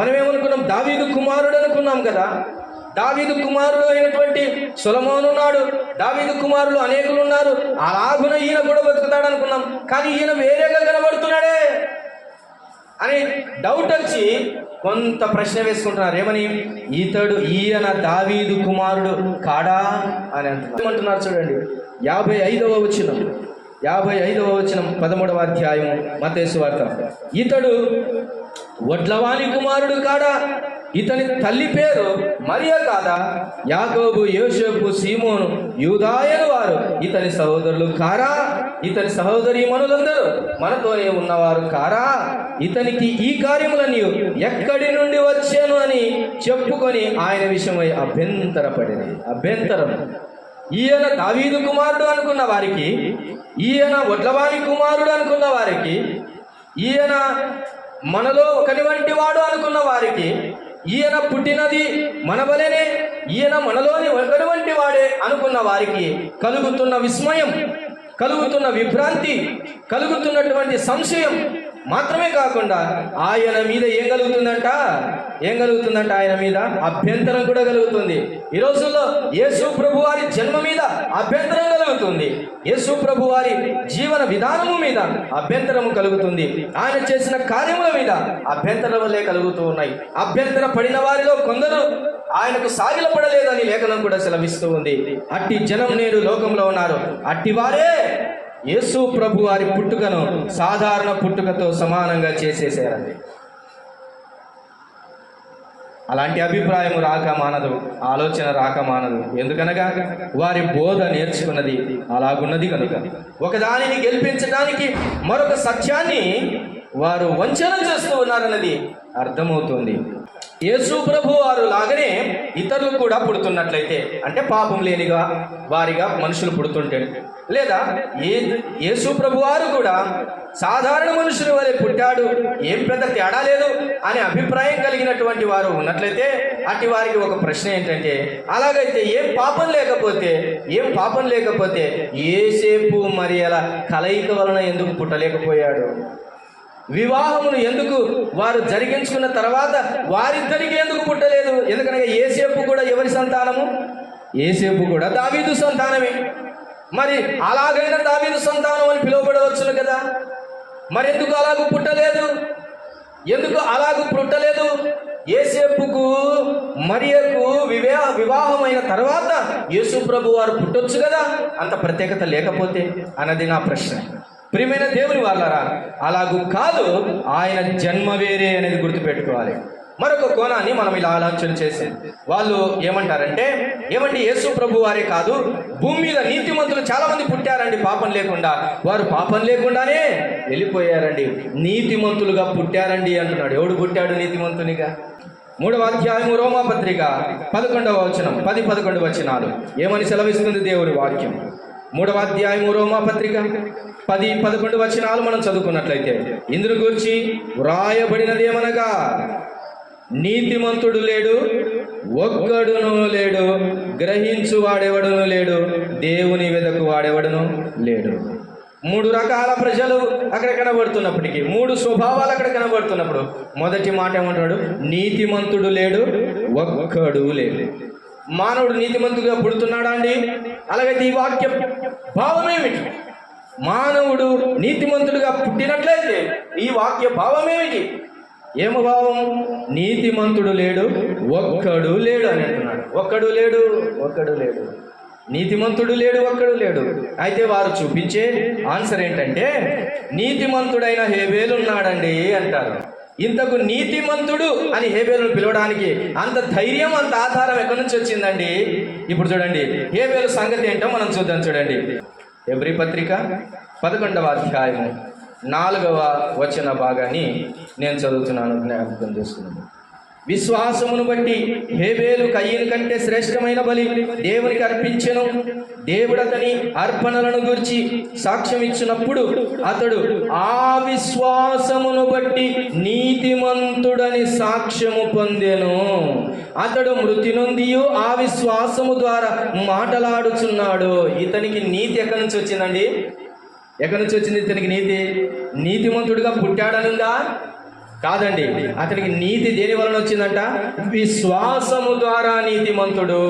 మనమేమనుకున్నాం? దావీదు కుమారుడు అనుకున్నాం కదా. దావీదు కుమారుడు అయినటువంటి సొలొమోను ఉన్నాడు, దావీదు కుమారులు అనేకులు ఉన్నారు, అలాగున ఈయన కూడా బతుకుతాడు అనుకున్నాం. కానీ ఈయన వేరేగా కనబడుతున్నాడే అని డౌట్ వచ్చి కొంత ప్రశ్న వేసుకుంటున్నారు. ఏమని? ఈయన దావీదు కుమారుడు కాడా అని అంటున్నారు. చూడండి 55వ వచనం 13వ అధ్యాయం మత్తయి సువార్త. ఇతడు వడ్లవాని కుమారుడు కాడా? ఇతని తల్లి పేరు మరియ కాదా? యాకోబు, యోసేపు, సీమోను, యూదాయను వారు ఇతని సహోదరులు కారా? ఇతని సహోదరీమణులందరూ మనతోనే ఉన్నవారు కారా? ఇతనికి ఈ కార్యములన్నీ ఎక్కడి నుండి వచ్చాను అని చెప్పుకొని ఆయన విషయమై అభ్యంతరం. ఈయన దావీదు కుమారుడు అనుకున్న వారికి, ఈయన వడ్లవాని కుమారుడు అనుకున్న వారికి, ఈయన మనలో ఒకటి వంటి వాడు అనుకున్న వారికి, ఈయన పుట్టినది మన వలెనే, ఈయన మనలోని ఒకటి వంటి వాడే అనుకున్న వారికి కలుగుతున్న విస్మయం, కలుగుతున్న విభ్రాంతి, కలుగుతున్నటువంటి సంశయం మాత్రమే కాకుండా ఆయన మీద ఏం కలుగుతుందంట? ఆయన మీద అభ్యంతరం కూడా కలుగుతుంది. ఈ రోజుల్లో యేసు ప్రభు వారి జన్మ మీద అభ్యంతరం కలుగుతుంది, యేసు ప్రభు వారి జీవన విధానము మీద అభ్యంతరము కలుగుతుంది, ఆయన చేసిన కార్యముల మీద అభ్యంతరములే కలుగుతూ ఉన్నాయి. అభ్యంతర పడిన వారిలో కొందరు ఆయనకు సాగిలపడలేదని లేఖనం కూడా సెలవిస్తూ ఉంది. అట్టి జనం నేడు లోకంలో ఉన్నారు. అట్టి వారే యేసు ప్రభు వారి పుట్టుకను సాధారణ పుట్టుకతో సమానంగా చేసేసారండి. అలాంటి అభిప్రాయం రాక మానదు, ఆలోచన రాక మానదు. ఎందుకనగా వారి బోధ నేర్చుకున్నది అలాగున్నది కనుక. ఒకదానిని గెలిపించడానికి మరొక సత్యాన్ని వారు వంచన చేస్తూ ఉన్నారన్నది అర్థమవుతుంది. యేసు ప్రభు వారు లాగానే ఇతరులు కూడా పుడుతున్నట్లయితే, అంటే పాపం లేనిగా వారిగా మనుషులు పుడుతుంటే, లేదా యేసు ప్రభు వారు కూడా సాధారణ మనుషుల వలె పుట్టాడు, ఏం పెద్ద తేడా లేదు అనే అభిప్రాయం కలిగినటువంటి వారు ఉన్నట్లయితే, అటు వారికి ఒక ప్రశ్న ఏంటంటే, అలాగైతే ఏం పాపం లేకపోతే యేసేపు మరియల కలయిక వలన ఎందుకు పుట్టలేకపోయాడు? వివాహమును ఎందుకు వారు జరిగించుకున్న తర్వాత వారిద్దరికి ఎందుకు పుట్టలేదు? ఎందుకనగా యేసేపు కూడా ఎవరి సంతానము? యేసేపు కూడా దావీదు సంతానమే. మరి అలాగైనా దావీదు సంతానం అని పిలువబడవచ్చును కదా. మరి ఎందుకు అలాగూ పుట్టలేదు? యేసేపుకు మరియకు వివాహమైన తర్వాత యేసు ప్రభు వారు పుట్టొచ్చు కదా, అంత ప్రత్యేకత లేకపోతే అన్నది నా ప్రశ్న. ప్రియమైన దేవుని వాళ్ళారా, అలాగూ కాదు, ఆయన జన్మ వేరే అనేది గుర్తుపెట్టుకోవాలి. మరొక కోణాన్ని మనం ఇలా ఆలోచన చేసాం. వాళ్ళు ఏమంటారంటే, ఏమండి యేసు ప్రభు వారే కాదు, భూమి మీద నీతిమంతులు చాలా మంది పుట్టారండి పాపం లేకుండా, వారు పాపం లేకుండానే వెళ్ళిపోయారండి, నీతిమంతులుగా పుట్టారండి అంటున్నాడు. ఎవడు పుట్టాడు నీతిమంతునిగా? 3వ అధ్యాయము రోమాపత్రిక 11వ వచనం 10-11 వచనాలు ఏమని సెలవిస్తుంది దేవుని వాక్యం? 3వ అధ్యాయము రోమాపత్రిక 10-11 వచనాలు మనం చదువుకున్నట్లయితే, ఇందును గురించి వ్రాయబడినదేమనగా, నీతిమంతుడు లేడు, ఒక్కడును లేడు, గ్రహించు వాడెవడును లేడు, దేవుని వెదకు వాడెవడును లేడు. 3 రకాల ప్రజలు అక్కడ కనబడుతున్నప్పటికీ, 3 స్వభావాలు అక్కడ కనబడుతున్నప్పుడు, మొదటి మాట ఏమంటాడు? నీతిమంతుడు లేడు, ఒక్కడు లేడు. మానవుడు నీతిమంతుగా పుడుతున్నాడా అండి? అలాగైతే ఈ వాక్య భావం ఏమిటి? మానవుడు నీతిమంతుడిగా పుట్టినట్లయితే ఈ వాక్య భావం ఏమిటి? ఏమో భావం? నీతిమంతుడు లేడు, ఒక్కడు లేడు అని అంటున్నాడు. ఒక్కడు లేడు, నీతిమంతుడు లేడు, ఒక్కడు లేడు. అయితే వారు చూపించే ఆన్సర్ ఏంటంటే, నీతిమంతుడైన హేబేలు ఉన్నాడండి అంటారు. ఇంతకు నీతిమంతుడు అని హేబేలును పిలవడానికి అంత ధైర్యం, అంత ఆధారం ఎక్కడి నుంచి వచ్చిందండి? ఇప్పుడు చూడండి హేబేలు సంగతి ఏంటో మనం చూద్దాం. చూడండి హెబ్రీ పత్రిక 11వ అధ్యాయం 4వ వచన భాగాన్ని నేను చదువుతున్నాను, జ్ఞాపకం చేసుకున్నాను. విశ్వాసమును బట్టి హేబేలు కయీను కంటే శ్రేష్టమైన బలి దేవునికి అర్పించెను. దేవుడు అతని అర్పణలను గురించి సాక్ష్యం ఇచ్చినప్పుడు అతడు ఆ విశ్వాసమును బట్టి నీతిమంతుడని సాక్ష్యము పొందెను. అతడు మృతి నొందియు ఆ విశ్వాసము ద్వారా మాటలాడుచున్నాడు. ఇతనికి నీతి ఎక్కడి నుంచి వచ్చిందండి? ఎక్కడి నుంచి వచ్చింది ఇతనికి నీతి? నీతిమంతుడిగా పుట్టాడనుందా? కాదండి. అతనికి నీతి దేని వలన వచ్చిందంట? విశ్వాసము ద్వారా నీతిమంతుడు.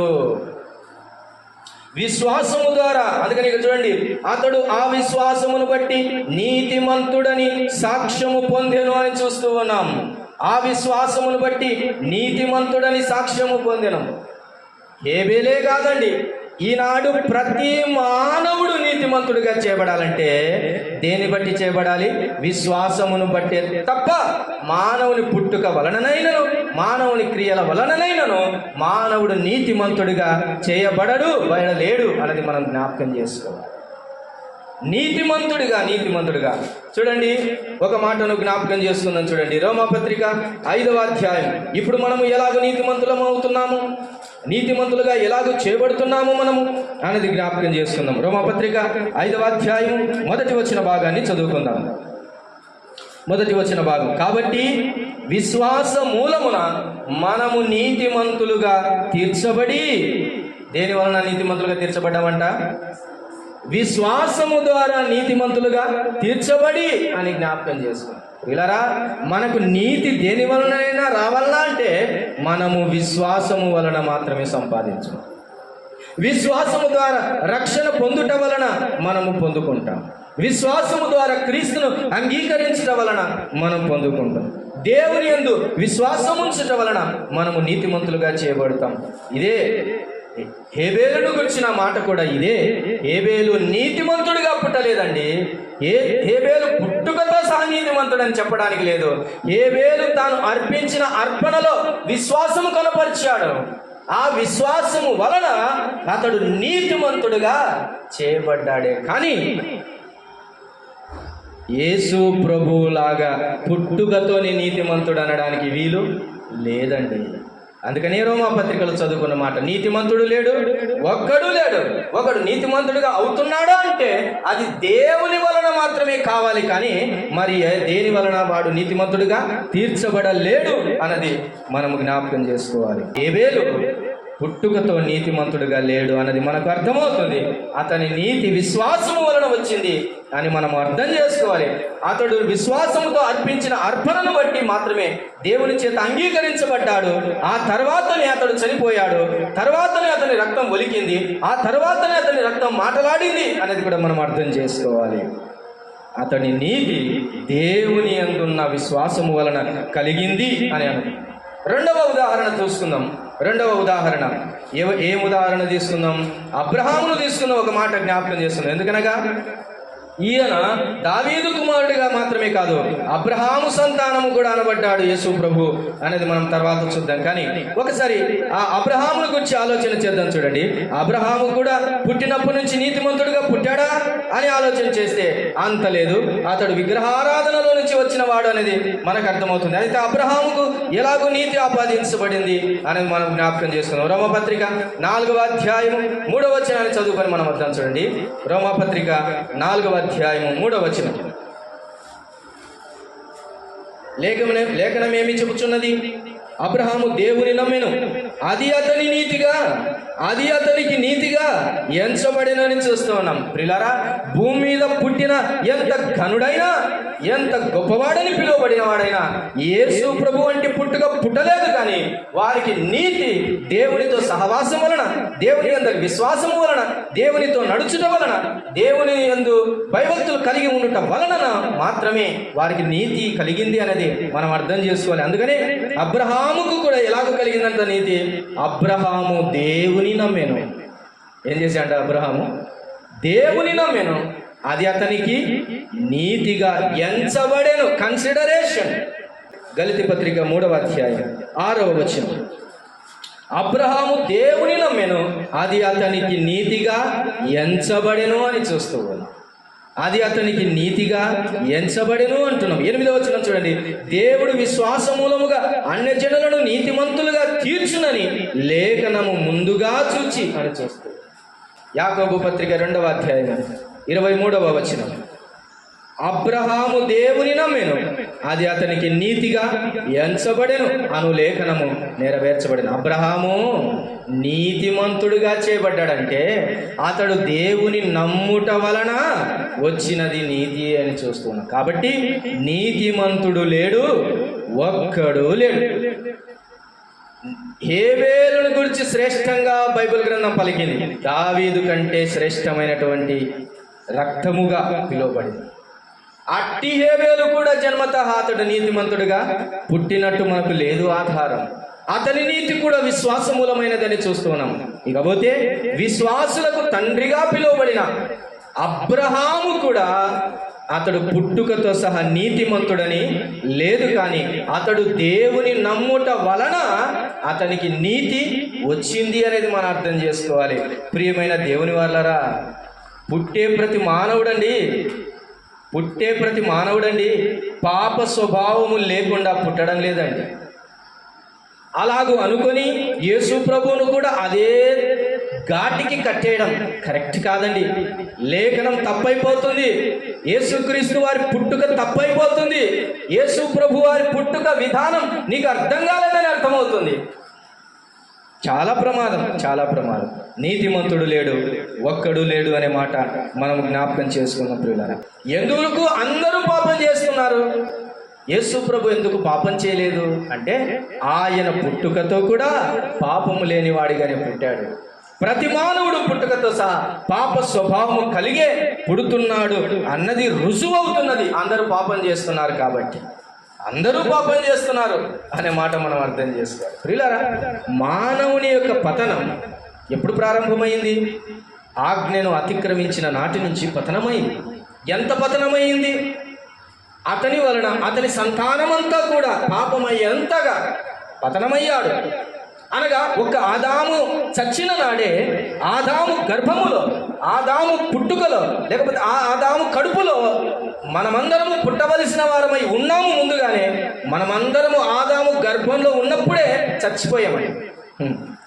విశ్వాసము ద్వారా. అందుకని ఇక్కడ చూడండి, అతడు ఆ విశ్వాసమును బట్టి నీతిమంతుడని సాక్ష్యము పొందెను అని చూస్తూ ఉన్నాం. ఆ విశ్వాసమును బట్టి నీతిమంతుడని సాక్ష్యము పొందెను. హేబేలే కాదండి, ఈనాడు ప్రతి మానవుడు నీతిమంతుడిగా చేయబడాలంటే దేని బట్టి చేయబడాలి? విశ్వాసమును బట్టే తప్ప మానవుని పుట్టుక వలననైనను మానవుని క్రియల వలననైనను మానవుడు నీతిమంతుడిగా చేయబడడు, బయడలేడు అన్నది మనం జ్ఞాపకం చేసుకోవాలి. నీతిమంతుడిగా చూడండి, ఒక మాటను జ్ఞాపకం చేస్తున్నాం. చూడండి రోమాపత్రిక 5వ అధ్యాయం. ఇప్పుడు మనము ఎలాగ నీతిమంతులం అవుతున్నాము, నీతిమంతులుగా ఎలాగో చేయబడుతున్నాము మనము అనేది జ్ఞాపకం చేసుకుందాం. రోమాపత్రిక 5వ అధ్యాయం 1వ వచన భాగాన్ని చదువుకుందాం. 1వ వచన భాగం. కాబట్టి విశ్వాస మూలమున మనము నీతిమంతులుగా తీర్చబడి, దేని వలన నీతిమంతులుగా తీర్చబడ్డామంట? విశ్వాసము ద్వారా నీతిమంతులుగా తీర్చబడి అని జ్ఞాపకం చేసుకున్నాం. ఇలారా, మనకు నీతి దేని వలనైనా రావాలన్నా అంటే మనము విశ్వాసము వలన మాత్రమే సంపాదించు. విశ్వాసము ద్వారా రక్షణ పొందుట వలన మనము పొందుకుంటాం. విశ్వాసము ద్వారా క్రీస్తును అంగీకరించడం వలన మనం పొందుకుంటాం. దేవుని యందు విశ్వాసం ఉంచటం వలన మనము నీతిమంతులుగా చేయబడతాం. ఇదే హేబేలును గురించిన మాట కూడా ఇదే. హేబేలు నీతిమంతుడిగా పుట్టలేదండి. హేబేలు పుట్టుకతో సహా నీతిమంతుడు అని చెప్పడానికి లేదు. హేబేలు తాను అర్పించిన అర్పణలో విశ్వాసము కనపరిచాడు. ఆ విశ్వాసము వలన అతడు నీతిమంతుడుగా చేయబడ్డాడే కానీ యేసు ప్రభువులాగా పుట్టుకతోని నీతిమంతుడు అనడానికి వీలు లేదండి. అందుకనే రోమా పత్రికలు చదువుకున్న మాట, నీతిమంతుడు లేడు, ఒక్కడు లేడు. ఒకడు నీతిమంతుడిగా అవుతున్నాడా అంటే అది దేవుని వలన మాత్రమే కావాలి, కానీ మరి దేని వలన వాడు నీతిమంతుడిగా తీర్చబడలేడు అన్నది మనము జ్ఞాపకం చేసుకోవాలి. హేబేలు పుట్టుకతో నీతిమంతుడిగా లేడు అన్నది మనకు అర్థమవుతుంది. అతని నీతి విశ్వాసము వలన వచ్చింది అని మనం అర్థం చేసుకోవాలి. అతడు విశ్వాసముతో అర్పించిన అర్పణను బట్టి మాత్రమే దేవుని చేత అంగీకరించబడ్డాడు. ఆ తర్వాతనే అతడు చనిపోయాడు, తర్వాతనే అతని రక్తం ఒలికింది, ఆ తర్వాతనే అతని రక్తం మాట్లాడింది అనేది కూడా మనం అర్థం చేసుకోవాలి. అతని నీతి దేవుని యందున్న విశ్వాసము వలన కలిగింది అని అన్నది. రెండవ ఉదాహరణ చూసుకుందాం. రెండవ ఉదాహరణ ఏం ఉదాహరణ తీసుకుందాం? అబ్రహామును తీసుకుందాం. ఒక మాట జ్ఞాపకం చేస్తున్నాం. ఎందుకనగా ఈయన దావీదు కుమారుడిగా మాత్రమే కాదు, అబ్రహాము సంతానము కూడా అనబడ్డాడు యేసు ప్రభు అనేది మనం తర్వాత చూద్దాం. కానీ ఒకసారి ఆ అబ్రహామును గురించి ఆలోచన చేద్దాం. చూడండి, అబ్రహాము కూడా పుట్టినప్పటి నుంచి నీతిమంతుడిగా పుట్టాడా అని ఆలోచన చేస్తే అంత లేదు. అతడు విగ్రహారాధనలో నుంచి వచ్చిన వాడు అనేది మనకు అర్థమవుతుంది. అయితే అబ్రహాముకు ఎలాగో నీతి ఆపాదించబడింది అనేది మనం జ్ఞాపకం చేసుకున్నాం. రోమపత్రిక 4వ అధ్యాయం 3వ వచనాన్ని చదువుకొని మనం అర్థం. చూడండి, రోమపత్రిక 4వ అధ్యాయం 3వ వచనం. లేఖనం ఏమి చెబుతున్నది? అబ్రహాము దేవుని నమ్మెను, అది అతనికి నీతిగా ఎంచబడినని చూస్తూ ఉన్నాం. ప్రియులారా, భూమి మీద పుట్టిన ఎంత ఘనుడైనా, ఎంత గొప్పవాడని పిలువబడిన వాడైనా యేసు ప్రభు వంటి పుట్టుక పుట్టలేదు. కానీ వారికి నీతి దేవునితో సహవాసం వలన, దేవుని యందు విశ్వాసము వలన, దేవునితో నడుచుట వలన, దేవుని యందు భయభక్తులు కలిగి ఉండటం వలన మాత్రమే వారికి నీతి కలిగింది అనేది మనం అర్థం చేసుకోవాలి. అందుకనే అబ్రహాముకు కూడా ఎలాగో కలిగిందంట నీతి? అబ్రహాము దేవుని నమ్మెను. ఏం చేశాడంట? అబ్రహాము దేవుని నమ్మెను, అది అతనికి నీతిగా ఎంచబడెను. కన్సిడరేషన్. గలతీ పత్రిక 3వ అధ్యాయం 6వ వచనం. అబ్రహాము దేవుని నమ్మెను, అది అతనికి నీతిగా ఎంచబడెను అని చూస్తూ ఉన్నాం. అది అతనికి నీతిగా ఎంచబడెను అంటున్నాం. 8వ వచనం చూడండి. దేవుడు విశ్వాస మూలముగా అన్యజనులను నీతిమంతులుగా తీర్చునని లేఖనము ముందుగా చూచి అని చూస్తూ. యాకోబు పత్రిక 2వ అధ్యాయం 23వ వచనం. అబ్రహాము దేవుని నమ్మెను, అది అతనికి నీతిగా ఎంచబడెను అను లేఖనము నెరవేర్చబడెను. అబ్రహాము నీతిమంతుడుగా చేయబడ్డాడంటే అతడు దేవుని నమ్ముట వలన వచ్చినది నీతి అని చూస్తున్నాం. కాబట్టి నీతిమంతుడు లేడు, ఒక్కడు లేడు. హేబేలుని గురించి శ్రేష్టంగా బైబిల్ గ్రంథం పలికింది. దావీదు కంటే శ్రేష్టమైనటువంటి రక్తముగా పిలువబడింది. అట్టి హేబేలు కూడా జన్మతః అతడు నీతిమంతుడుగా పుట్టినట్టు మనకు లేదు ఆధారం. అతని నీతి కూడా విశ్వాసమూలమైనదని చూస్తున్నాం. ఇకపోతే విశ్వాసులకు తండ్రిగా పిలువబడిన అబ్రహాము కూడా అతడు పుట్టుకతో సహా నీతిమంతుడని లేదు, కానీ అతడు దేవుని నమ్ముట వలన అతనికి నీతి వచ్చింది అనేది మనం అర్థం చేసుకోవాలి. ప్రియమైన దేవుని వాళ్ళరా, పుట్టే ప్రతి మానవుడండి పాప స్వభావము లేకుండా పుట్టడం లేదండి. అలాగూ అనుకొని యేసు ప్రభువును కూడా అదే ఘాటికి కట్టేయడం కరెక్ట్ కాదండి. లేఖనం తప్పైపోతుంది. యేసుక్రీస్తు వారి పుట్టుక తప్పైపోతుంది. యేసు ప్రభు వారి పుట్టుక విధానం నీకు అర్థం కాలేదని అర్థమవుతుంది. చాలా ప్రమాదం. నీతిమంతుడు లేడు, ఒక్కడు లేడు అనే మాట మనం జ్ఞాపకం చేసుకున్నాం ప్రియులారా. ఎందుకు అందరూ పాపం చేస్తున్నారు? యేసు ప్రభు ఎందుకు పాపం చేయలేదు అంటే ఆయన పుట్టుకతో కూడా పాపము లేని వాడిగానే పుట్టాడు. ప్రతి మానవుడు పుట్టుకతో సహా పాప స్వభావము కలిగే పుడుతున్నాడు అన్నది రుజువవుతున్నది. అందరూ పాపం చేస్తున్నారు కాబట్టి అందరూ పాపం చేస్తున్నారు అనే మాట మనం అర్థం చేసుకోవాలి ప్రియులారా. మానవుని యొక్క పతనం ఎప్పుడు ప్రారంభమైంది? ఆజ్ఞను అతిక్రమించిన నాటి నుంచి పతనమైంది. ఎంత పతనమైంది? అతని వలన అతని సంతానమంతా కూడా పాపమయ్యేంతగా పతనమయ్యాడు. అనగా ఒక ఆదాము చచ్చిన నాడే ఆదాము గర్భములో, ఆదాము పుట్టుకలో, లేకపోతే ఆ ఆదాము కడుపులో మనమందరము పుట్టవలసిన వారమై ఉన్నాము. ముందుగానే మనమందరము ఆదాము గర్భంలో ఉన్నప్పుడే చచ్చిపోయామని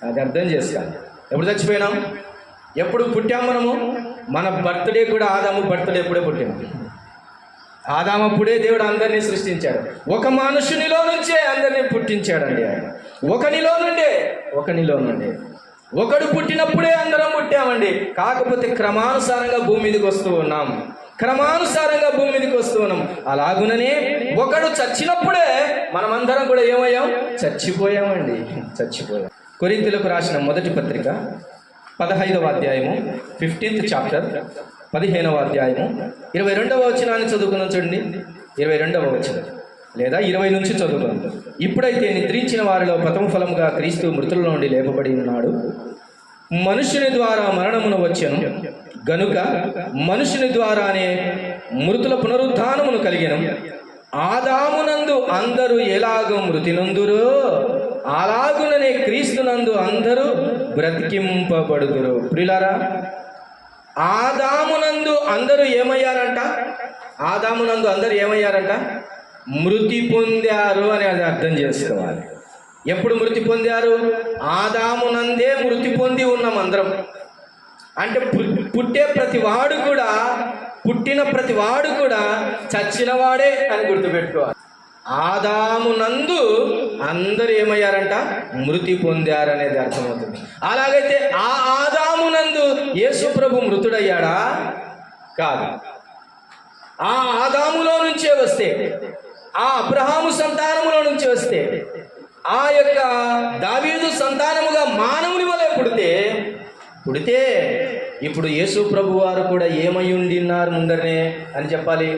అది అర్థం చేసుకోవాలి. ఎప్పుడు చచ్చిపోయినాం? ఎప్పుడు పుట్టాం మనము? మన బర్త్డే కూడా ఆదాము బర్త్డే ఎప్పుడే పుట్టాము. ఆదామప్పుడే దేవుడు అందరినీ సృష్టించాడు. ఒక మనుషునిలో నుంచే అందరినీ పుట్టించాడండి ఆయన. ఒకనిలో నుండే ఒకడు పుట్టినప్పుడే అందరం పుట్టామండి. కాకపోతే క్రమానుసారంగా భూమి మీదకి వస్తూ ఉన్నాం. అలాగుననే ఒకడు చచ్చినప్పుడే మనమందరం కూడా ఏమయ్యాం? చచ్చిపోయామండి. కొరింథీయులకు రాసిన మొదటి పత్రిక 15వ అధ్యాయము 15th చాప్టర్ 15వ అధ్యాయము 22వ వచనాన్ని చదువుకున్నాం చూడండి. 22వ వచనం లేదా 20 నుంచి చదువుకున్నాం. ఇప్పుడైతే నిద్రించిన వారిలో ప్రథమ ఫలముగా క్రీస్తు మృతుల నుండి లేపబడి ఉన్నాడు. మనుషుని ద్వారా మరణమును వచ్చెను గనుక మనుషుని ద్వారానే మృతుల పునరుద్ధానమును కలిగెను. ఆదామునందు అందరూ ఎలాగో మృతి నొందురో అలాగుననే క్రీస్తునందు అందరూ బ్రతికింపబడుదురు. ప్రియులారా, ఆదామునందు అందరూ ఏమయ్యారంట? మృతి పొందారు అని అది అర్థం చేసుకోవాలి. ఎప్పుడు మృతి పొందారు? ఆదామునందే మృతి పొంది ఉన్నాం అందరం. అంటే పుట్టిన ప్రతి వాడు కూడా చచ్చినవాడే అని గుర్తుపెట్టుకోవాలి. ఆదామునందు అందరూ ఏమయ్యారంట? మృతి పొందారనేది అర్థమవుతుంది. అలాగైతే ఆ ఆదామునందు యేసు ప్రభు మృతుడయ్యాడా? కాదు. ఆ ఆదాములో నుంచే వస్తే, ఆ అబ్రహాము సంతానములో నుంచి వస్తే, ఆ యొక్క దావీదు సంతానముగా మానవుని వలె పుడితే ఇప్పుడు యేసు ప్రభు వారు కూడా ఏమై ఉండిన్నారు ముందరనే అని చెప్పాలి.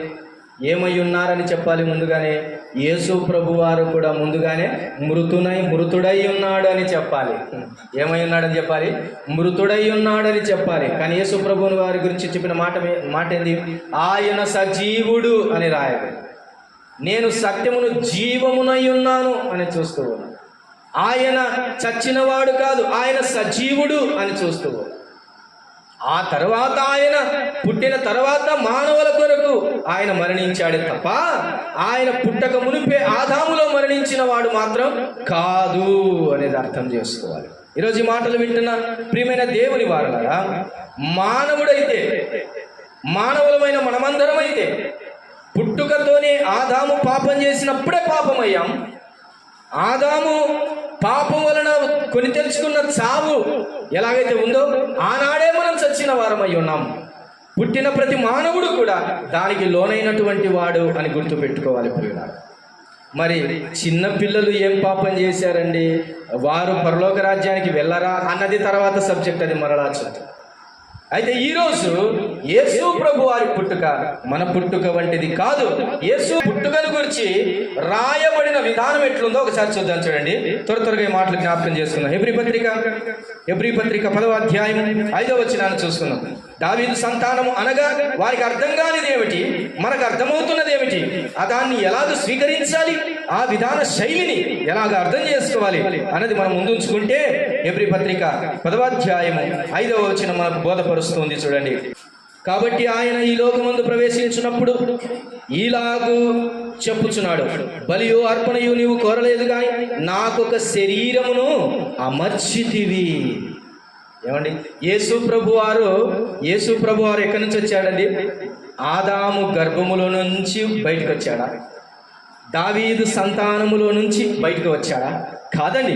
ముందుగానే యేసు ప్రభు వారు కూడా ముందుగానే మృతుడై ఉన్నాడు అని చెప్పాలి. ఏమై ఉన్నాడని చెప్పాలి? మృతుడై ఉన్నాడని చెప్పాలి. కానీ యేసు ప్రభువుని వారి గురించి చెప్పిన మాట ఏంది? ఆయన సజీవుడు అని రాయాలి. నేను సత్యమును జీవమునై ఉన్నాను అని చూస్తూ ఉన్నాడు. ఆయన చచ్చినవాడు కాదు, ఆయన సజీవుడు అని చూస్తూ ఉన్నాడు. ఆ తర్వాత ఆయన పుట్టిన తర్వాత మానవుల కొరకు ఆయన మరణించాడే తప్ప ఆయన పుట్టక మునిపే ఆదాములో మరణించిన వాడు మాత్రం కాదు అనేది అర్థం చేసుకోవాలి. ఈరోజు ఈ మాటలు వింటున్న ప్రియమైన దేవుని వారలారా, మానవుడైతే, మానవులమైన మనమందరం అయితే పుట్టుకతోనే ఆదాము పాపం చేసినప్పుడే పాపమయ్యాం. ఆదాము పాపం వలన కొని తెచ్చుకున్న చావు ఎలాగైతే ఉందో ఆనాడే మనం చచ్చిన వారమై ఉన్నాం. పుట్టిన ప్రతి మానవుడు కూడా దానికి లోనైనటువంటి వాడు అని గుర్తుపెట్టుకోవాలి ప్రియులారా. మరి చిన్న పిల్లలు ఏం పాపం చేశారండి, వారు పరలోక రాజ్యానికి వెళ్ళరా అన్నది తర్వాత సబ్జెక్ట్, అది మరలా చూద్దాం. అయితే ఈరోజు యేసు ప్రభు వారి పుట్టుక మన పుట్టుక వంటిది కాదు. యేసు పుట్టుకను గురించి రాయబడిన విధానం ఎట్లుందో ఒకసారి చూద్దాం. చూడండి, త్వరగా ఈ మాటలు జ్ఞాపకం చేసుకుందాం. హెబ్రీ పత్రిక 10వ అధ్యాయం 5వ వచనాన్ని చూసుకుందాం. దావీదు సంతానము అనగా వారికి అర్థం కానిది ఏమిటి, మనకు అర్థమవుతున్నది ఏమిటి, దాన్ని ఎలాగ స్వీకరించాలి, ఆ విధాన శైలిని ఎలాగ అర్థం చేసుకోవాలి అన్నది మనం ముందుంచుకుంటే హెబ్రీ పత్రిక 10వ అధ్యాయము 5వ వచనం మనకు బోధపరుస్తుంది. చూడండి, కాబట్టి ఆయన ఈ లోకమందు ప్రవేశించినప్పుడు ఇలాగూ చెప్పుచున్నాడు, బలియు అర్పణయు నీవు కోరలేదు కానీ నాకొక శరీరమును అమర్చితివి. ఏమండి, యేసు ప్రభు వారు ఎక్కడి నుంచి వచ్చాడండి? ఆదాము గర్భములో నుంచి బయటకు వచ్చాడా? దావీదు సంతానములో నుంచి బయటకు వచ్చాడా? కాదండి.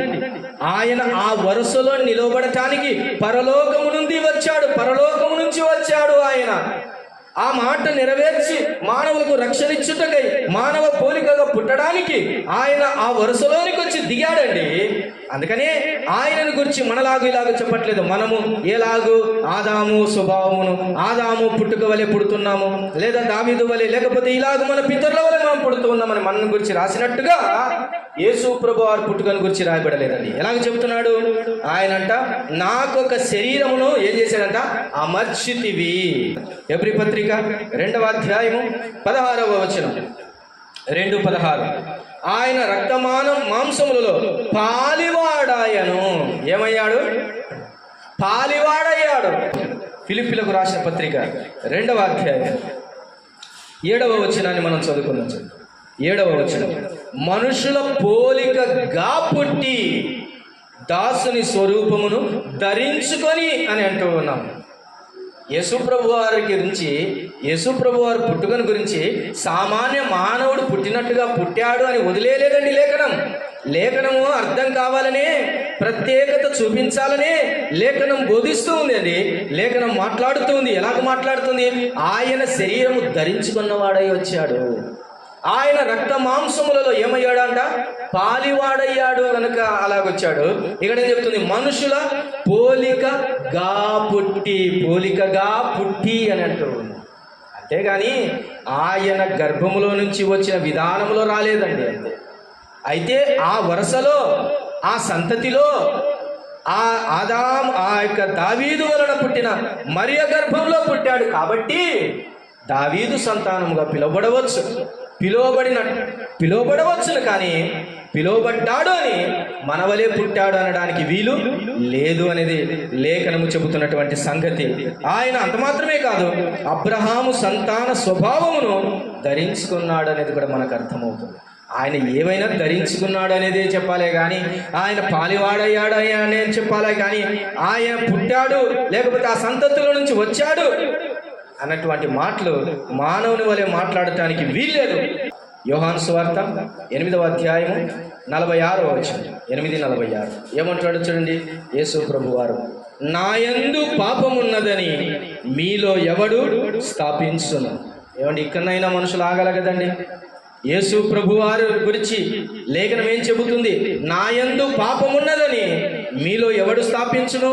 ఆయన ఆ వరుసలో నిలబడటానికి పరలోకము నుండి వచ్చాడు, పరలోకము నుంచి వచ్చాడు. ఆయన ఆ మాట నెరవేర్చి మానవులకు రక్షణ ఇచ్చుటకై మానవ పోలికగా పుట్టడానికి ఆయన ఆ వరుసలోనికి వచ్చి దిగాడండి. అందుకనే ఆయనను గురించి మనలాగు ఇలాగ చెప్పట్లేదు. మనము ఎలాగూ ఆదాము స్వభావమును, ఆదాము పుట్టుక వలె పుడుతున్నాము, లేదా దావీదు వలె, లేకపోతే ఇలాగ మన పితరుల వలె మనం పుడుతూ ఉన్నామని మన గురించి రాసినట్టుగా యేసు ప్రభు వారి పుట్టుకను గురించి రాయబడలేదండి. ఎలాగ చెప్తున్నాడు? ఆయనంట నాకొక శరీరమును ఏం చేశాడంట? అమర్చితివి. హెబ్రీ పత్రిక 2వ అధ్యాయము 16వ వచనం, 2:16. ఆయన మాంసములలో పాలివాడాయను. ఏమయ్యాడు? పాలివాడయ్యాడు. ఫిలిప్పీలకు రాసిన పత్రిక 2వ అధ్యాయం 7వ వచనాన్ని మనం చదువుకుందాం. 7వ వచనం, మనుషుల పోలికగా పుట్టి దాసుని స్వరూపమును ధరించుకొని అని అంటూ ఉన్నాం. యేసుప్రభు వారి గురించి, యేసుప్రభు వారి పుట్టుకను గురించి సామాన్య మానవుడు పుట్టినట్టుగా పుట్టాడు అని వదిలేలేదండి లేఖనము అర్థం కావాలనే, ప్రత్యేకత చూపించాలనే లేఖనం బోధిస్తూ ఉంది అండి. లేఖనం మాట్లాడుతుంది. ఎలాగ మాట్లాడుతుంది? ఆయన శరీరము ధరించుకున్నవాడై వచ్చాడు. ఆయన రక్త మాంసములలో ఏమయ్యాడంట? పాలివాడయ్యాడు కనుక అలాగొచ్చాడు. ఇక్కడ ఏం చెప్తుంది? మనుషుల పోలికగా పుట్టి అని అంటూ. అంతేగాని ఆయన గర్భములో నుంచి వచ్చిన విధానంలో రాలేదండి. అంతే. అయితే ఆ వరుసలో, ఆ సంతతిలో ఆ యొక్క దావీదు వలన పుట్టిన మరియ గర్భంలో పుట్టాడు కాబట్టి దావీదు సంతానముగా పిలువబడవచ్చును, కానీ పిలువబడ్డాడు అని మనవలే పుట్టాడు అనడానికి వీలు లేదు అనేది లేఖనము చెబుతున్నటువంటి సంగతి. ఆయన అంత మాత్రమే కాదు, అబ్రహాము సంతాన స్వభావమును ధరించుకున్నాడు అనేది కూడా మనకు అర్థమవుతుంది. ఆయన ఏమైనా ధరించుకున్నాడు అనేదే చెప్పాలే కానీ ఆయన పాలివాడయ్యాడు అనే చెప్పాలే కానీ ఆయన పుట్టాడు లేకపోతే ఆ సంతతిలో నుంచి వచ్చాడు అన్నటువంటి మాటలు మానవుని వలె మాట్లాడటానికి వీల్లేదు. యోహాను సువార్త 8వ అధ్యాయం 46వ వచనం, 8:46 ఏమంటాడు చూడండి. యేసు ప్రభు వారు, నాయందు పాపమున్నదని మీలో ఎవడు స్థాపించును. ఏమండి, ఇక్కడైనా మనుషులు ఆగల కదండి. యేసు ప్రభు వారి గురించి లేఖనం ఏం చెబుతుంది? నాయందు పాపమున్నదని మీలో ఎవడు స్థాపించును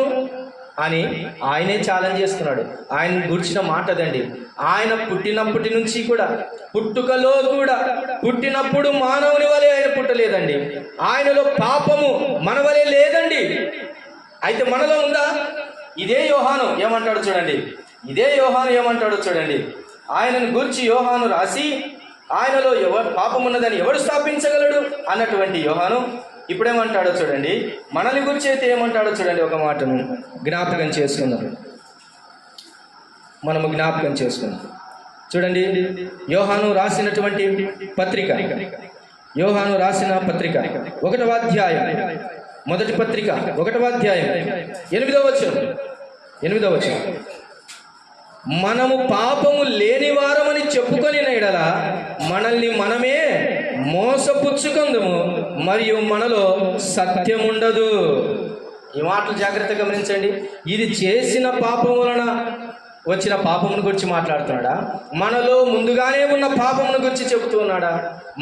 అని ఆయనే ఛాలెంజ్ చేస్తున్నాడు. ఆయన గురించిన మాట అదండి. ఆయన పుట్టినప్పటి నుంచి కూడా, పుట్టుకలో కూడా, పుట్టినప్పుడు మానవుని వలె ఆయన పుట్టలేదండి. ఆయనలో పాపము మన వలె లేదండి. అయితే మనలో ఉందా? ఇదే యోహాను ఏమంటాడు చూడండి. ఆయనను గురించి యోహాను రాసి ఆయనలో పాపం ఉన్నదని ఎవడు స్థాపించగలడు అన్నటువంటి యోహాను ఇప్పుడేమంటాడో చూడండి. మనల్ని గురించి అయితే ఏమంటాడో చూడండి. ఒక మాటను జ్ఞాపకం చేసుకున్నాం, మనము జ్ఞాపకం చేసుకున్నాం. చూడండి, యోహాను రాసినటువంటి పత్రిక, యోహాను రాసిన పత్రిక 1వ అధ్యాయం, మొదటి పత్రిక 1వ అధ్యాయం 8వ వచనం, మనము పాపము లేని వారమని చెప్పుకొని ఎడల మనల్ని మనమే మోసపుచ్చుకొందుము మరియు మనలో సత్యముండదు. ఈ మాటలు జాగ్రత్తగా గమనించండి. ఇది చేసిన పాపం వలన వచ్చిన పాపమును గురించి మాట్లాడుతున్నాడా? మనలో ముందుగానే ఉన్న పాపమును గురించి చెబుతూ ఉన్నాడా?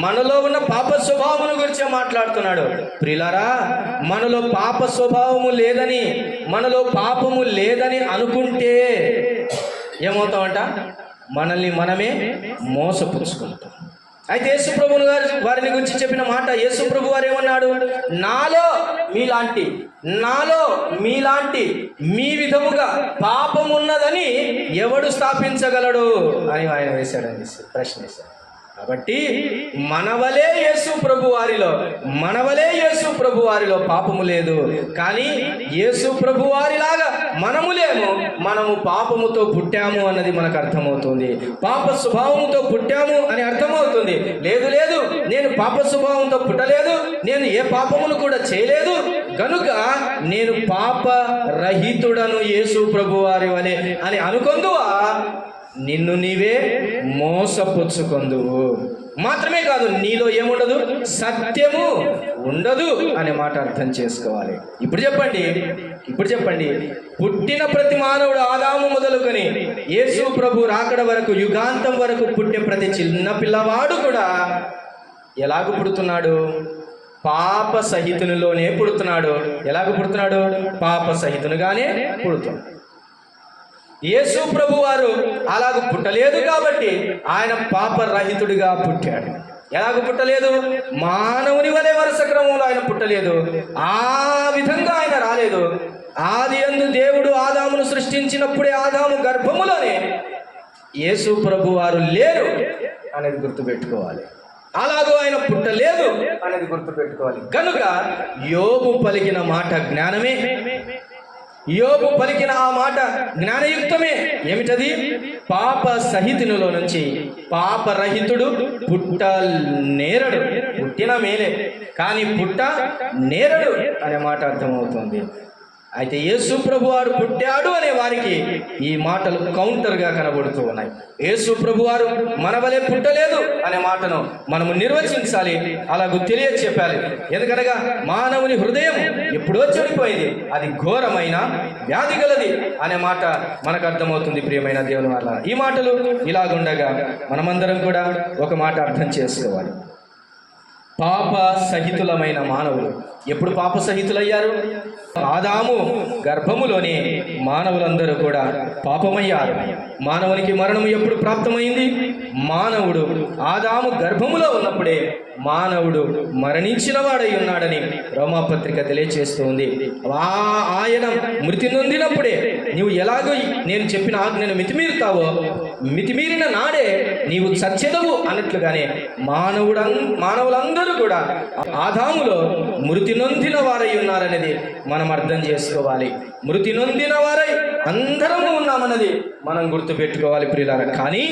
మనలో ఉన్న పాప స్వభావమును గురించే మాట్లాడుతున్నాడు. ప్రియులారా, మనలో పాప స్వభావము లేదని, మనలో పాపము లేదని అనుకుంటే ఏమవుతామంట? మనల్ని మనమే మోసపుచ్చుకుంటాం. అయితే యేసుప్రభుని వారిని గురించి చెప్పిన మాట, యేసుప్రభు వారు ఏమన్నాడు? నాలో మీలాంటి మీ విధముగా పాపమున్నదని ఎవడు స్థాపించగలడు అని ఆయన వేశాడండి, ప్రశ్న వేశాడు. కాబట్టి మనవలే యేసు ప్రభు వారిలో పాపము లేదు. కానీ యేసు ప్రభు వారిలాగా మనము లేము. మనము పాపముతో పుట్టాము అన్నది మనకు అర్థమవుతుంది. పాప స్వభావముతో పుట్టాము అని అర్థమవుతుంది. లేదు, నేను పాప స్వభావంతో పుట్టలేదు, నేను ఏ పాపమును కూడా చేయలేదు, గనుక నేను పాప రహితుడను యేసు ప్రభు వారి వలె అని అనుకొందువా, నిన్ను నీవే మోసపుచ్చుకొందువు. మాత్రమే కాదు, నీలో ఏముండదు? సత్యము ఉండదు అనే మాట అర్థం చేసుకోవాలి. ఇప్పుడు చెప్పండి, పుట్టిన ప్రతి మానవుడు ఆదాము మొదలుకొని యేసు ప్రభు రాకడ వరకు, యుగాంతం వరకు పుట్టే ప్రతి చిన్న పిల్లవాడు కూడా ఎలాగ పుడుతున్నాడు? పాప సహితునిలోనే పుడుతున్నాడు. ఎలాగ పుడుతున్నాడు? పాప సహితునిగానే పుడుతున్నాడు. యేసు ప్రభు వారు అలాగ పుట్టలేదు కాబట్టి ఆయన పాపరహితుడిగా పుట్టాడు. ఎలాగ పుట్టలేదు? మానవుని వలె వరుస క్రమంలో ఆయన పుట్టలేదు. ఆ విధంగా ఆయన రాలేదు. ఆదియందు దేవుడు ఆదామును సృష్టించినప్పుడే ఆదాము గర్భములోనే యేసు ప్రభు వారు లేరు అనేది గుర్తుపెట్టుకోవాలి. అలాగూ ఆయన పుట్టలేదు అనేది గుర్తుపెట్టుకోవాలి. కనుక యోబు పలికిన మాట జ్ఞానమే, యోబు పలికిన ఆ మాట జ్ఞానయుక్తమే. ఏమిటది? పాప సహితునిలో నుంచి పాపరహితుడు పుట్ట నేరడు. పుట్టిన మేలే కానీ పుట్ట నేరడు అనే మాట అర్థమవుతుంది. అయితే యేసు ప్రభు వారు పుట్టాడు అనే వారికి ఈ మాటలు కౌంటర్గా కనబడుతూ ఉన్నాయి. యేసు ప్రభు వారు మన వలె పుట్టలేదు అనే మాటను మనము నిర్వచించాలి, అలాగూ తెలియచెప్పాలి. ఎందుకనగా మానవుని హృదయం ఎప్పుడో చనిపోయింది, అది ఘోరమైన వ్యాధి గలది అనే మాట మనకు అర్థమవుతుంది. ప్రియమైన దేవుని వల్ల ఈ మాటలు ఇలాగుండగా మనమందరం కూడా ఒక మాట అర్థం చేసుకోవాలి. పాప సహితులమైన మానవులు ఎప్పుడు పాప సహితులయ్యారు? ఆదాము గర్భములోనే మానవులందరూ కూడా పాపమయ్యారు. మానవునికి మరణం ఎప్పుడు ప్రాప్తమైంది? మానవుడు ఆదాము గర్భములో ఉన్నప్పుడే మానవుడు మరణించిన వాడై ఉన్నాడని రోమాపత్రిక తెలియచేస్తూ ఉంది. ఆయన మృతి నొందినప్పుడే నీవు ఎలాగో నేను చెప్పిన ఆజ్ఞను మితిమీరుతావో, మితిమీరిన నాడే నీవు చచ్చెదవు అన్నట్లుగానే మానవులందరూ కూడా ఆదాములో మృతి నొందిన వారై ఉన్నారనేది మనం అర్థం చేసుకోవాలి. మృతి నొందిన వారై అందరము ఉన్నామన్నది మనం గుర్తుపెట్టుకోవాలి ప్రియులారా. కానీ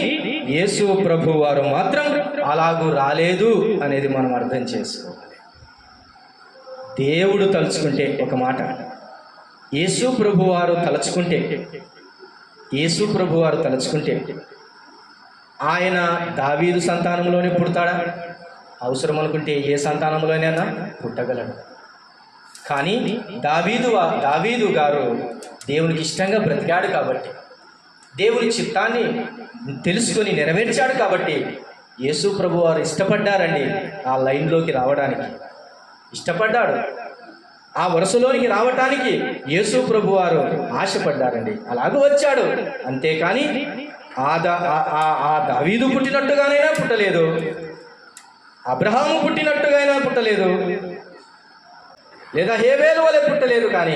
యేసు ప్రభు వారు మాత్రం అలాగూ రాలేదు అనేది మనం అర్థం చేసుకోవాలి. దేవుడు తలుచుకుంటే ఒక మాట, యేసు ప్రభు వారు తలుచుకుంటే ఆయన దావీదు సంతానంలోనే పుడతాడా? అవసరం అనుకుంటే ఏ సంతానంలోనైనా పుట్టగలడు. కానీ దావీదు గారు దేవునికి ఇష్టంగా బ్రతికాడు కాబట్టి, దేవుని చిత్తాన్ని తెలుసుకొని నెరవేర్చాడు కాబట్టి యేసు ప్రభు వారు ఇష్టపడ్డారండి ఆ లైన్లోకి రావడానికి. ఇష్టపడ్డాడు, ఆ వరుసలోనికి రావటానికి యేసు ప్రభు వారు ఆశపడ్డారండి. అలాగూ వచ్చాడు. అంతేకాని ఆ దావీదు పుట్టినట్టుగానైనా పుట్టలేదు, అబ్రహాము పుట్టినట్టుగానైనా పుట్టలేదు, లేదా హేబేలు వలె పుట్టలేదు. కానీ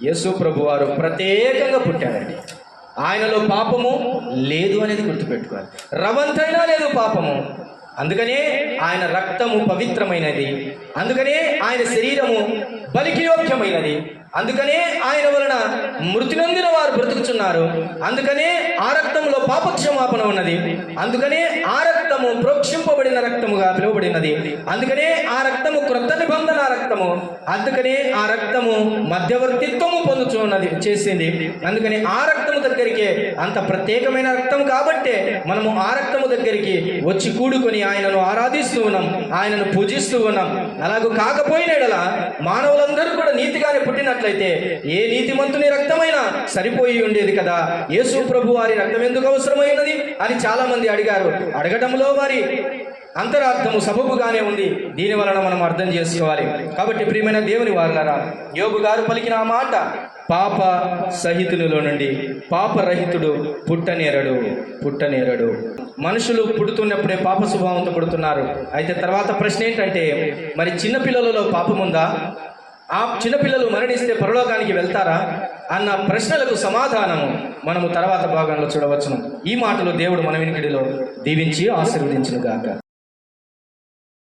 యేసు ప్రభు వారు ప్రత్యేకంగా పుట్టాడండి. ఆయనలో పాపము లేదు అనేది గుర్తుపెట్టుకోవాలి. రవంతైనా లేదు పాపము. అందుకనే ఆయన రక్తము పవిత్రమైనది, అందుకనే ఆయన శరీరము బలికి యోగ్యమైనది, అందుకనే ఆయన వలన మృతి నొందిన వారు బ్రతుకుచున్నారు, అందుకనే ఆ రక్తంలో పాపక్షమాపణ ఉన్నది, అందుకనే ఆ రక్తము ప్రోక్షింపబడిన రక్తముగా పిలువబడినది, అందుకనే ఆ రక్తము క్రొత్త నిబంధన రక్తము, అందుకనే ఆ రక్తము మధ్యవర్తిత్వము పొందుచున్నది చేసింది, అందుకని ఆ రక్తము దగ్గరికి అంత ప్రత్యేకమైన రక్తం కాబట్టే మనము ఆ రక్తము దగ్గరికి వచ్చి కూడుకొని ఆయనను ఆరాధిస్తూ ఉన్నాం, ఆయనను పూజిస్తూ ఉన్నాం. అలాగూ కాకపోయినడలా మానవులందరూ కూడా నీతిగానే పుట్టినట్లయితే ఏ నీతిమంతుని రక్తమైనా సరిపోయి ఉండేది కదా, యేసు ప్రభు వారి రక్తం ఎందుకు అవసరమైనది అని చాలా మంది అడిగారు. అడగటంలో వారి అంతరార్థము సబబుగానే ఉంది, దీని వలన మనం అర్థం చేసుకోవాలి. కాబట్టి ప్రియమైన దేవుని వారలారా, యోబు గారు పలికిన ఆ మాట, పాప సహితునిలో నుండి పాపరహితుడు పుట్టనేరడు. మనుషులు పుడుతున్నప్పుడే పాప స్వభావంతో పుడుతున్నారు. అయితే తర్వాత ప్రశ్న ఏంటంటే, మరి చిన్నపిల్లలలో పాపముందా? ఆ చిన్నపిల్లలు మరణిస్తే పరలోకానికి వెళ్తారా అన్న ప్రశ్నలకు సమాధానము మనము తర్వాత భాగంలో చూడవచ్చును. ఈ మాటలు దేవుడు మన వినికిడిలో దీవించి ఆశీర్వదించును గాక.